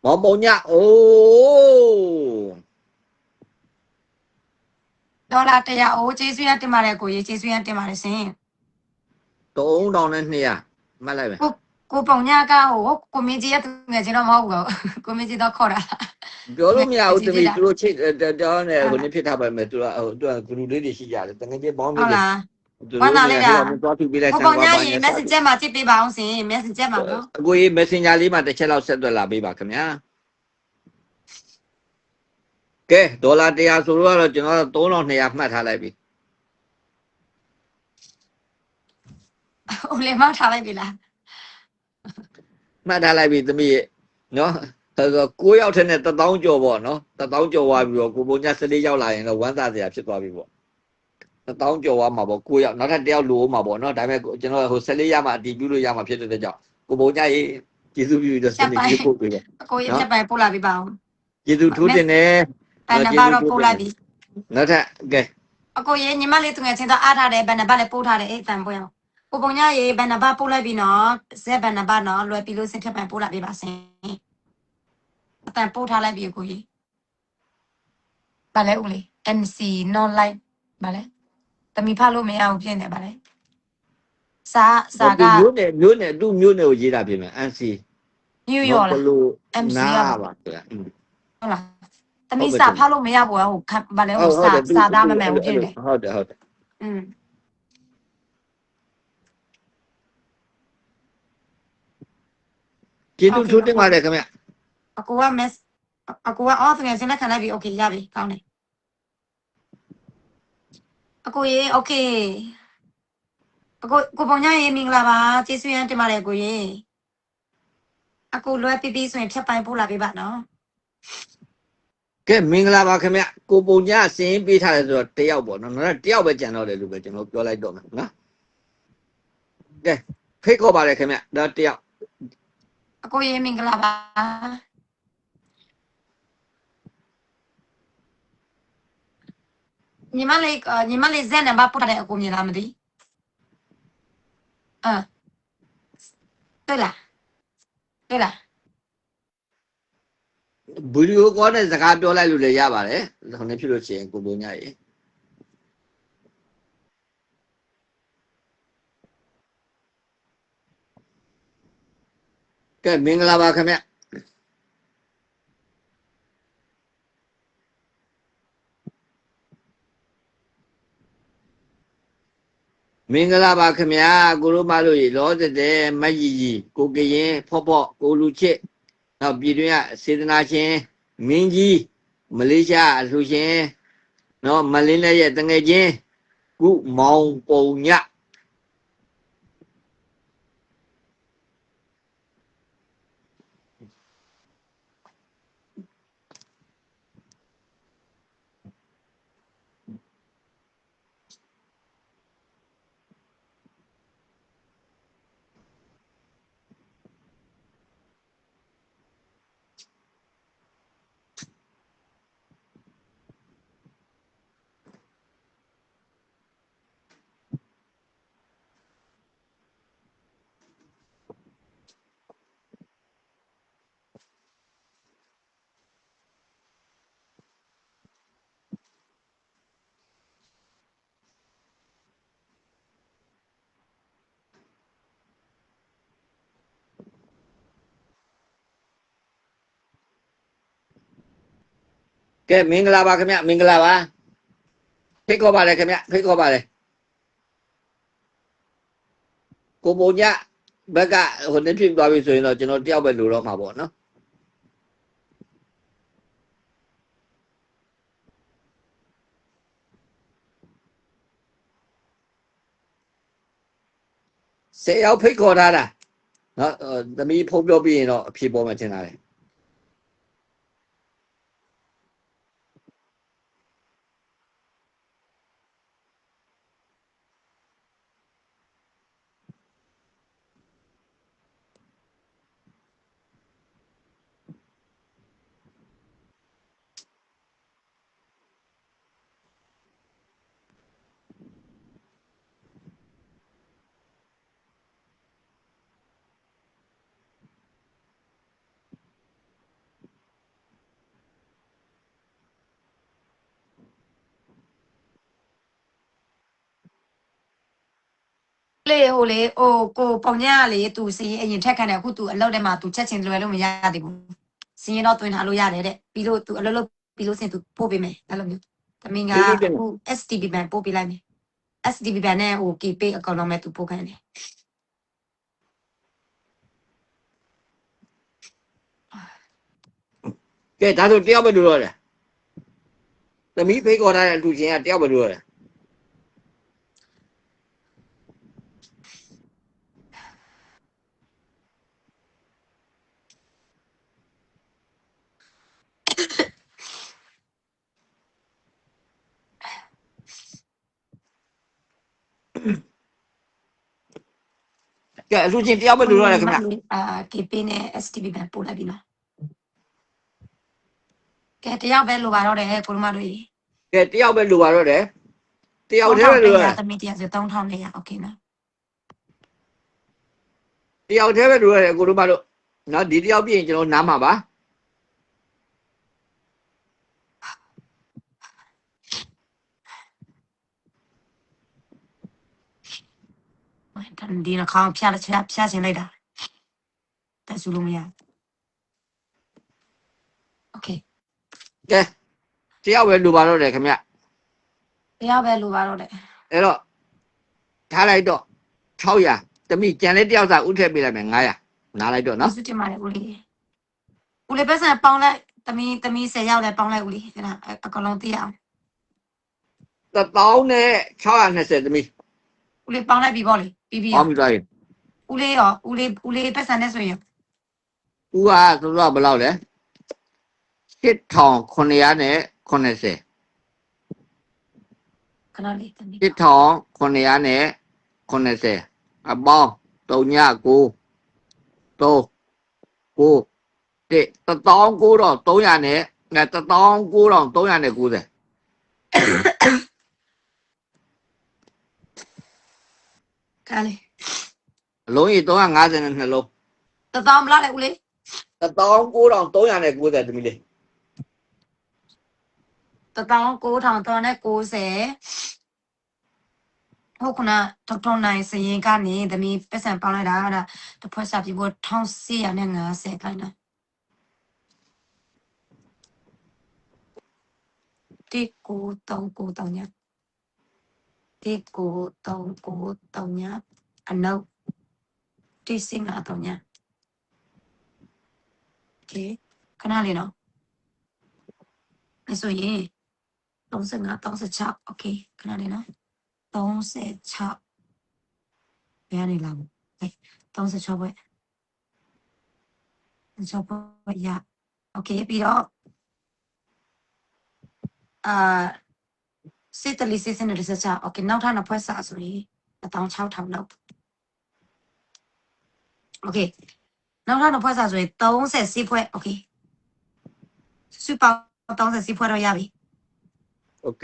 မောင်ပုံညအိုး ဒေါ်လာ100အိုးကျေးဇူးရတင်ပါတယ်ကိုရေးကျေးဇူးရတင်ပါတယ်ရှင် 3200မှတ်လိုက်ပဲ ကိုပုံညကဟိုကိုမင်းကြီးရဲ့သူငယ်ချင်းတော့မဟုတ်ဘူးကိုမင်းကြီးတော့ခေါ်တာ ပြောလို့မရဘူးတမီသူတို့ချစ်တောင်းနေဟိုနေ့ဖြစ်ထားပါမယ်သူကဟိုသူကဂလူလေးတွေရှိကြတယ်တကယ်ကြီးပေါင်းပြီး ဟုတ် တယ် လား သူတို့လည်းတော့သူပြီးလိုက် ကို ဆန် ပုံ ပါ ည ပါ ရေ messenger မှာကြည့်ပေးပါအောင်ရှင် messenger မှာနော် အကိုကြီး messenger လေးမှာတစ်ချက်လောက်ဆက်သွယ်လာပေးပါခင်ဗျာကဲဒေါ်လာ100ဆိုတော့ကျွန်တော်3200မှတ်ထားလိုက်ပြီ ဟိုလေမောက်ထားလိုက်ပြီလား မှတ်ထားလိုက်ပြီသမီးရဲ့နော်ဆိုတော့9ယောက်ထက်နဲ့1000ကျော်ပေါ့နော်1000ကျော်သွားပြီးတော့ကိုပုံည14ရောက်လာရင်တော့ဝမ်းသာစရာဖြစ်သွားပြီပေါ့1000ကျော်သွားမှာပေါ့9ယောက်နောက်ထပ်1ယောက်လိုအောင်မှာပေါ့နော်ဒါပေမဲ့ကျွန်တော်ဟို14ရမှာအတီးပြုလို့ရမှာဖြစ်တဲ့ကြောင့်ကိုပုံညရေးကျေးဇူးပြုပြီးတော့စနေကြီးပို့ပေးတယ် အကိုရေးချက်ပိုင်ပို့လာပြီပါအောင် ကျေးဇူးထူးတင်တယ် ဘယ်နှပါတော့ပို့လိုက်ပြီ နောက်ထပ်ကဲ အကိုရေးညီမလေးသူငယ်ချင်းတော့အားထားတယ်ဘယ်နှပါလဲပို့ထားတယ်အဲ့တန်ပို့ရအောင်ကိုပုံညရေဘယ်နှပါပို့လိုက်ပြီနော်ဇက်ဘယ်နှပါနော်လွယ်ပြီလို့စင်ထက်ပိုင်ပို့လာပြီပါရှင်အတန်ပို့ထားလိုက်ပြီအကိုကြီးဗာလဲဦးလေး MC non line ဗာလဲတမီဖလို့မရဘူးဖြစ်နေဗာလဲစာက မျိုးနဲ့သူ့မျိုးနဲ့ကိုရေးတာပြင်မယ် NC New York လား MC နား ရ ပါ ပါ ဗျာ ဟုတ်လားတမီစာဖလို့မရဘူးဟိုဗာလဲဟိုစာသားမမှန်ဘူးဖြစ်နေ ဟုတ်တယ် อืม ကျေးဇူးထူးတင်ပါတယ်ခင်ဗျ အကူက mess အကူကအော်သူငယ်ချင်းလက်ခံလိုက်ပြီ okay ရပြီကောင်းတယ်အကူရေ okay ကိုပုံညာရေမင်္ဂလာပါကျေးဇူးရမ်းတင်ပါတယ်ကိုရေအခုလွယ်ပြီးဆိုရင်ဖြတ်ပိုင်းပို့လာပေးပါနော် ကဲမင်္ဂလာပါခင်ဗျကိုပုံညစင်းပေးထားတယ်ဆိုတော့တယောက်ပေါ့နော်နောက်တယောက်ပဲကြံတော့တယ်လို့ပဲကျွန်တော်ပြောလိုက်တော့မယ်နော်ကဲဖိတ်ခေါ်ပါလေခင်ဗျဒါတယောက် အကိုရေမင်္ဂလာပါညီမလေးဇက်နံပါတ်ပို့ထားတဲ့အကိုမြင်လားမသိတွေ့လား ဗီဒီယိုကောနဲ့စကားပြောလိုက်လို့လည်းရပါတယ်ဒါနဲ့ဖြစ်လို့ရှိရင်ကိုပုံညရေကဲမင်္ဂလာပါခင်ဗျမင်္ဂလာပါခင်ဗျာကိုတို့မလို့ရေလောတဲ့မကြီးကြီးကိုကရင်ဖော့ဖော့ကိုလူချစ်နောက်ပြည်တွင်းကစေတနာရှင်မင်းကြီးမလေးရှားအလှူရှင်နော်မလင်းတဲ့ရဲ့တငယ်ချင်းကုမောင်ပုံညကဲမင်္ဂလာပါခင်ဗျမင်္ဂလာပါဖိတ်ခေါ်ပါလေခင်ဗျဖိတ်ခေါ်ပါလေကိုပုံညဘက်ကဟိုနေ့ဖြစ်သွားပြီဆိုရင်တော့ကျွန်တော်တယောက်ပဲလိုတော့မှာပေါ့နော်10ယောက်ဖိတ်ခေါ်ထားတာနော်သမီးဖုန်းပြောပြီးရင်တော့အဖြေပေါ်မှထင်တာလေလေဟိုလေဟိုကိုပုံညာလေသူစီအရင်ထက်ခံတယ်အခုသူအလောက်ထဲမှာသူချက်ချင်းလွယ်လို့မရသေးဘူးစီရင်တော့တွင်ထားလို့ရတယ်တဲ့ပြီးလို့သူအလောက်ပြီးလို့စင်သူပို့ပေးမယ်အဲ့လိုမျိုးသမီးကအခု STB ဘန်ပို့ပေးလိုက်မယ် STB ဘန်နဲ့ဟို KP အကောင့်တော့မဲ့သူပို့ခိုင်းတယ်ကဲဒါဆိုတယောက်ပဲလိုတော့တယ်သမီးဖိတ်ခေါ်ထားတဲ့အလူချင်းကတယောက်ပဲလိုတော့တယ်ကဲအလူချင်းတယောက်ပဲလိုတော့တယ်ခင်ဗျ KP နဲ့ STB ဘန်ပို့လိုက်ပြီနော်ကဲတယောက်ပဲလိုပါတော့တယ်ကိုတို့မတို့ကြီး ကဲတယောက်ပဲလိုပါတော့တယ်တယောက်တည်းပဲလိုတော့တယ် သမီးတရားဆို3400โอเคနော် တယောက်တည်းပဲလိုရတယ်ကိုတို့မတို့နော်ဒီတယောက်ပြည့်ရင်ကျွန်တော်နားမှာပါဒီနှာခေါင်းဖြားချင်လိုက်တာတက်စုလို့မရโอเค ကဲတယောက်ပဲလိုပါတော့တယ်ခင်ဗျ တရားပဲလိုပါတော့တယ် အဲ့တော့ထားလိုက်တော့600တမိကြံလေးတယောက်စာဥထည့်ပေးလိုက်မယ်900နားလိုက်တော့နော် စုတင်ပါတယ်ဦးလေးပတ်စံပေါင်းလိုက်သမီး10ယောက်လည်းပေါင်းလိုက်ဦးလေးအဲ့ဒါအကောင်လုံးသိရအောင် 1000နဲ့620တမိ ဦးလေးပေါင်းလိုက်ပြီပေါ့လေပြီးပြီ ပေါင်းပြီးသွားပြီ ဦးလေးရောဦးလေးပတ်စံနဲ့ဆိုရင် ဦးကသူကဘယ်လောက်လဲ8980 ခဏလေးတမီး 8980အပေါင်း3993 19300နဲ့19390 ခါလေး အလုံးကြီး352လုံး တသောင်းမလားလေဦးလေး 19390တမီးလေး 19390ဟုတ်ခုနထောက်ထုံနိုင်စရင်ကနေသမီးပတ်စံပေါင်းလိုက်တာအဲ့ဒါတစ်ဖွဲ့စာပြဖို့1450ခိုင်းတာတိကို393ညတိကို393ညအနောက်တိစင်9ညโอเคခဏလေးနော်အဲ့ဆိုရင်35 36โอเคခဏလေးနော်36ဘယ်ကနေလာမလဲ36ပဲ36ပဲရโอเคပြီးတော့စစ်တလီစစ်စနေစစ်ချโอเคနောက်ထပ်နှစ်ဖွဲ့စာဆိုရင်16000လောက်โอเคနောက်ထပ်နှစ်ဖွဲ့စာဆိုရင်30ဖွဲ့โอเคစုပေါင်း30ဖွဲ့တော့ရပြီ โอเค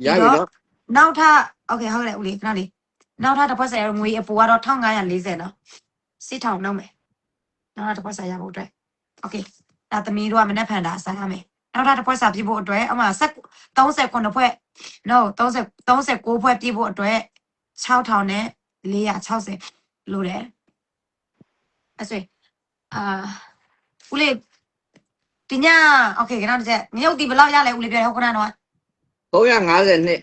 ရပြီနော် နောက်ထပ်โอเคဟုတ်တယ်ဦးလေးခဏလေးနောက်ထပ်တစ်ဖွဲ့စာရငွေအပူကတော့1540နော်စစ်ထောင်နှုတ်မယ်နောက်ထပ်တစ်ဖွဲ့စာရဖို့အတွက်โอเคဒါသမီးတို့ကမနေ့ဖန်တာစားရမယ်နောက်ထပ်တစ်ဖွဲ့စာပြဖို့အတွက်အမှ39ဖွဲ့ no 39ဖွဲ့ပြဖို့အတွက်6000နဲ့460လို့တယ်အဲ့ဆိုဦးလေးဒီညโอเคခဏတစ်ချက်မြုပ်တီဘယ်လောက်ရလဲဦးလေးပြောဟုတ်ခဏတော့ 350နှစ်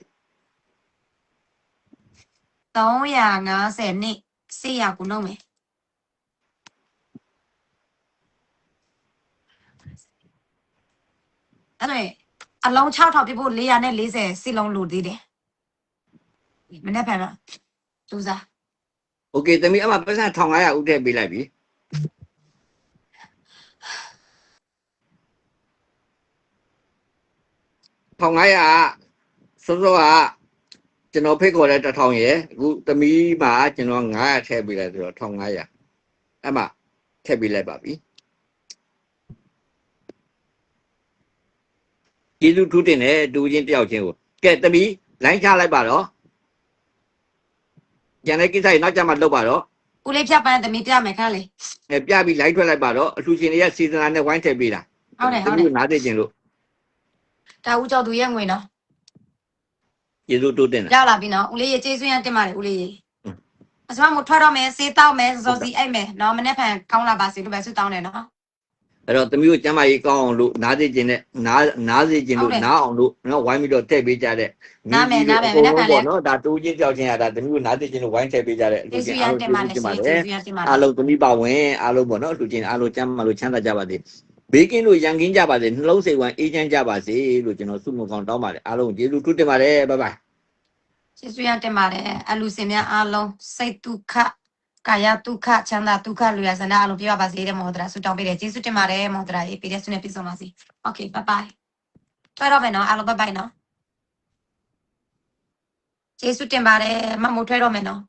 350နှစ်ဆေးရကူနှုတ်မယ်အဲ့တော့အလုံး6000ပြဖို့440စီလုံးလိုသေးတယ်မနေ့ဖန်တော့သူစား โอเคတမီးအမပတ်စံ1500ဦးထည့်ပေးလိုက်ပြီ1500စောစောကကျွန်တော်ဖိတ်ခေါ်တဲ့1000ရယ်အခုတမီးမှာကျွန်တော်900ထည့်ပေးလိုက်ဆိုတော့1500အမထည့်ပေးလိုက်ပါပြီကျေးဇူးထူးတင်တယ်တူချင်းတယောက်ချင်းကိုကဲတမီးလိုင်းချလိုက်ပါတော့ကျန်တဲ့ကိစ္စကြီးနောက်ကျမှလုပ်ပါတော့ ဦးလေးဖြတ်ပန်းသမီးပြမယ်ခါလေ ပြပြီးလိုက်ထွက်လိုက်ပါတော့အလှရှင်တွေကစီဇနာနဲ့ဝိုင်းထည့်ပေးတာ ဟုတ်တယ် တမီးနားသိကျင်လို့ ဒါဦးကျော်သူရဲ့ငွေနော် ကျေးဇူးတိုးတင်တာ ရောက်လာပြီနော်ဦးလေးရေကျေးဇူးရတင်ပါတယ်ဦးလေးရေအစမမထွက်တော့မယ်စေးတောက်မယ်စောစီအိတ်မယ်နော်မနေ့ဖန်ကောင်းလာပါစေလို့ပဲဆုတောင်းတယ်နော် အဲ့တော့တမီးကိုကျမ်းမာရေးကောင်းအောင်လို့နားသိကျင်တဲ့နားသိကျင်လို့နားအောင်လို့နော်ဝိုင်းပြီးတော့ထည့်ပေးကြတဲ့ပေါ့နော်ဒါတူးချင်းကြောက်ချင်းရတာတမီးကိုနားသိကျင်လို့ဝိုင်းထည့်ပေးကြတဲ့ ကျေးဇူးရတင်ပါတယ်ကျေးဇူးရတင်ပါတယ် အားလုံးတမီးပါဝင်အားလုံးပေါ့နော်လူချင်းအားလုံးကျမ်းမာလို့ချမ်းသာကြပါစေဘေးကင်းလို့ရန်ကင်းကြပါစေနှလုံးစိတ်ဝမ်းအေးချမ်းကြပါစေလို့ကျွန်တော်ဆုမွန်ကောင်းတောင်းပါတယ်အားလုံးကျေးဇူးထူးတင်ပါတယ်ဘိုင်ဘိုင် ကျေးဇူးရတင်ပါတယ်အလူစင်များအားလုံးစိတ်ဒုက္ခကာယဒုက္ခချမ်းသာဒုက္ခလူရဆန္ဒအားလုံးပြပါစေတဲ့မောဒရာဆုတောင်းပေးတယ်ကျေးဇူးတင်ပါတယ်မောဒရာရေးပေးတဲ့ဆုနဲ့ပြည့်စုံပါစေโอเคဘိုင်ဘိုင်တွေ့တော့မယ်နော်အားလုံးဘိုင်ဘိုင်နော်ကျေးဇူးတင်ပါတယ်မမို့ထွဲတော့မယ်နော်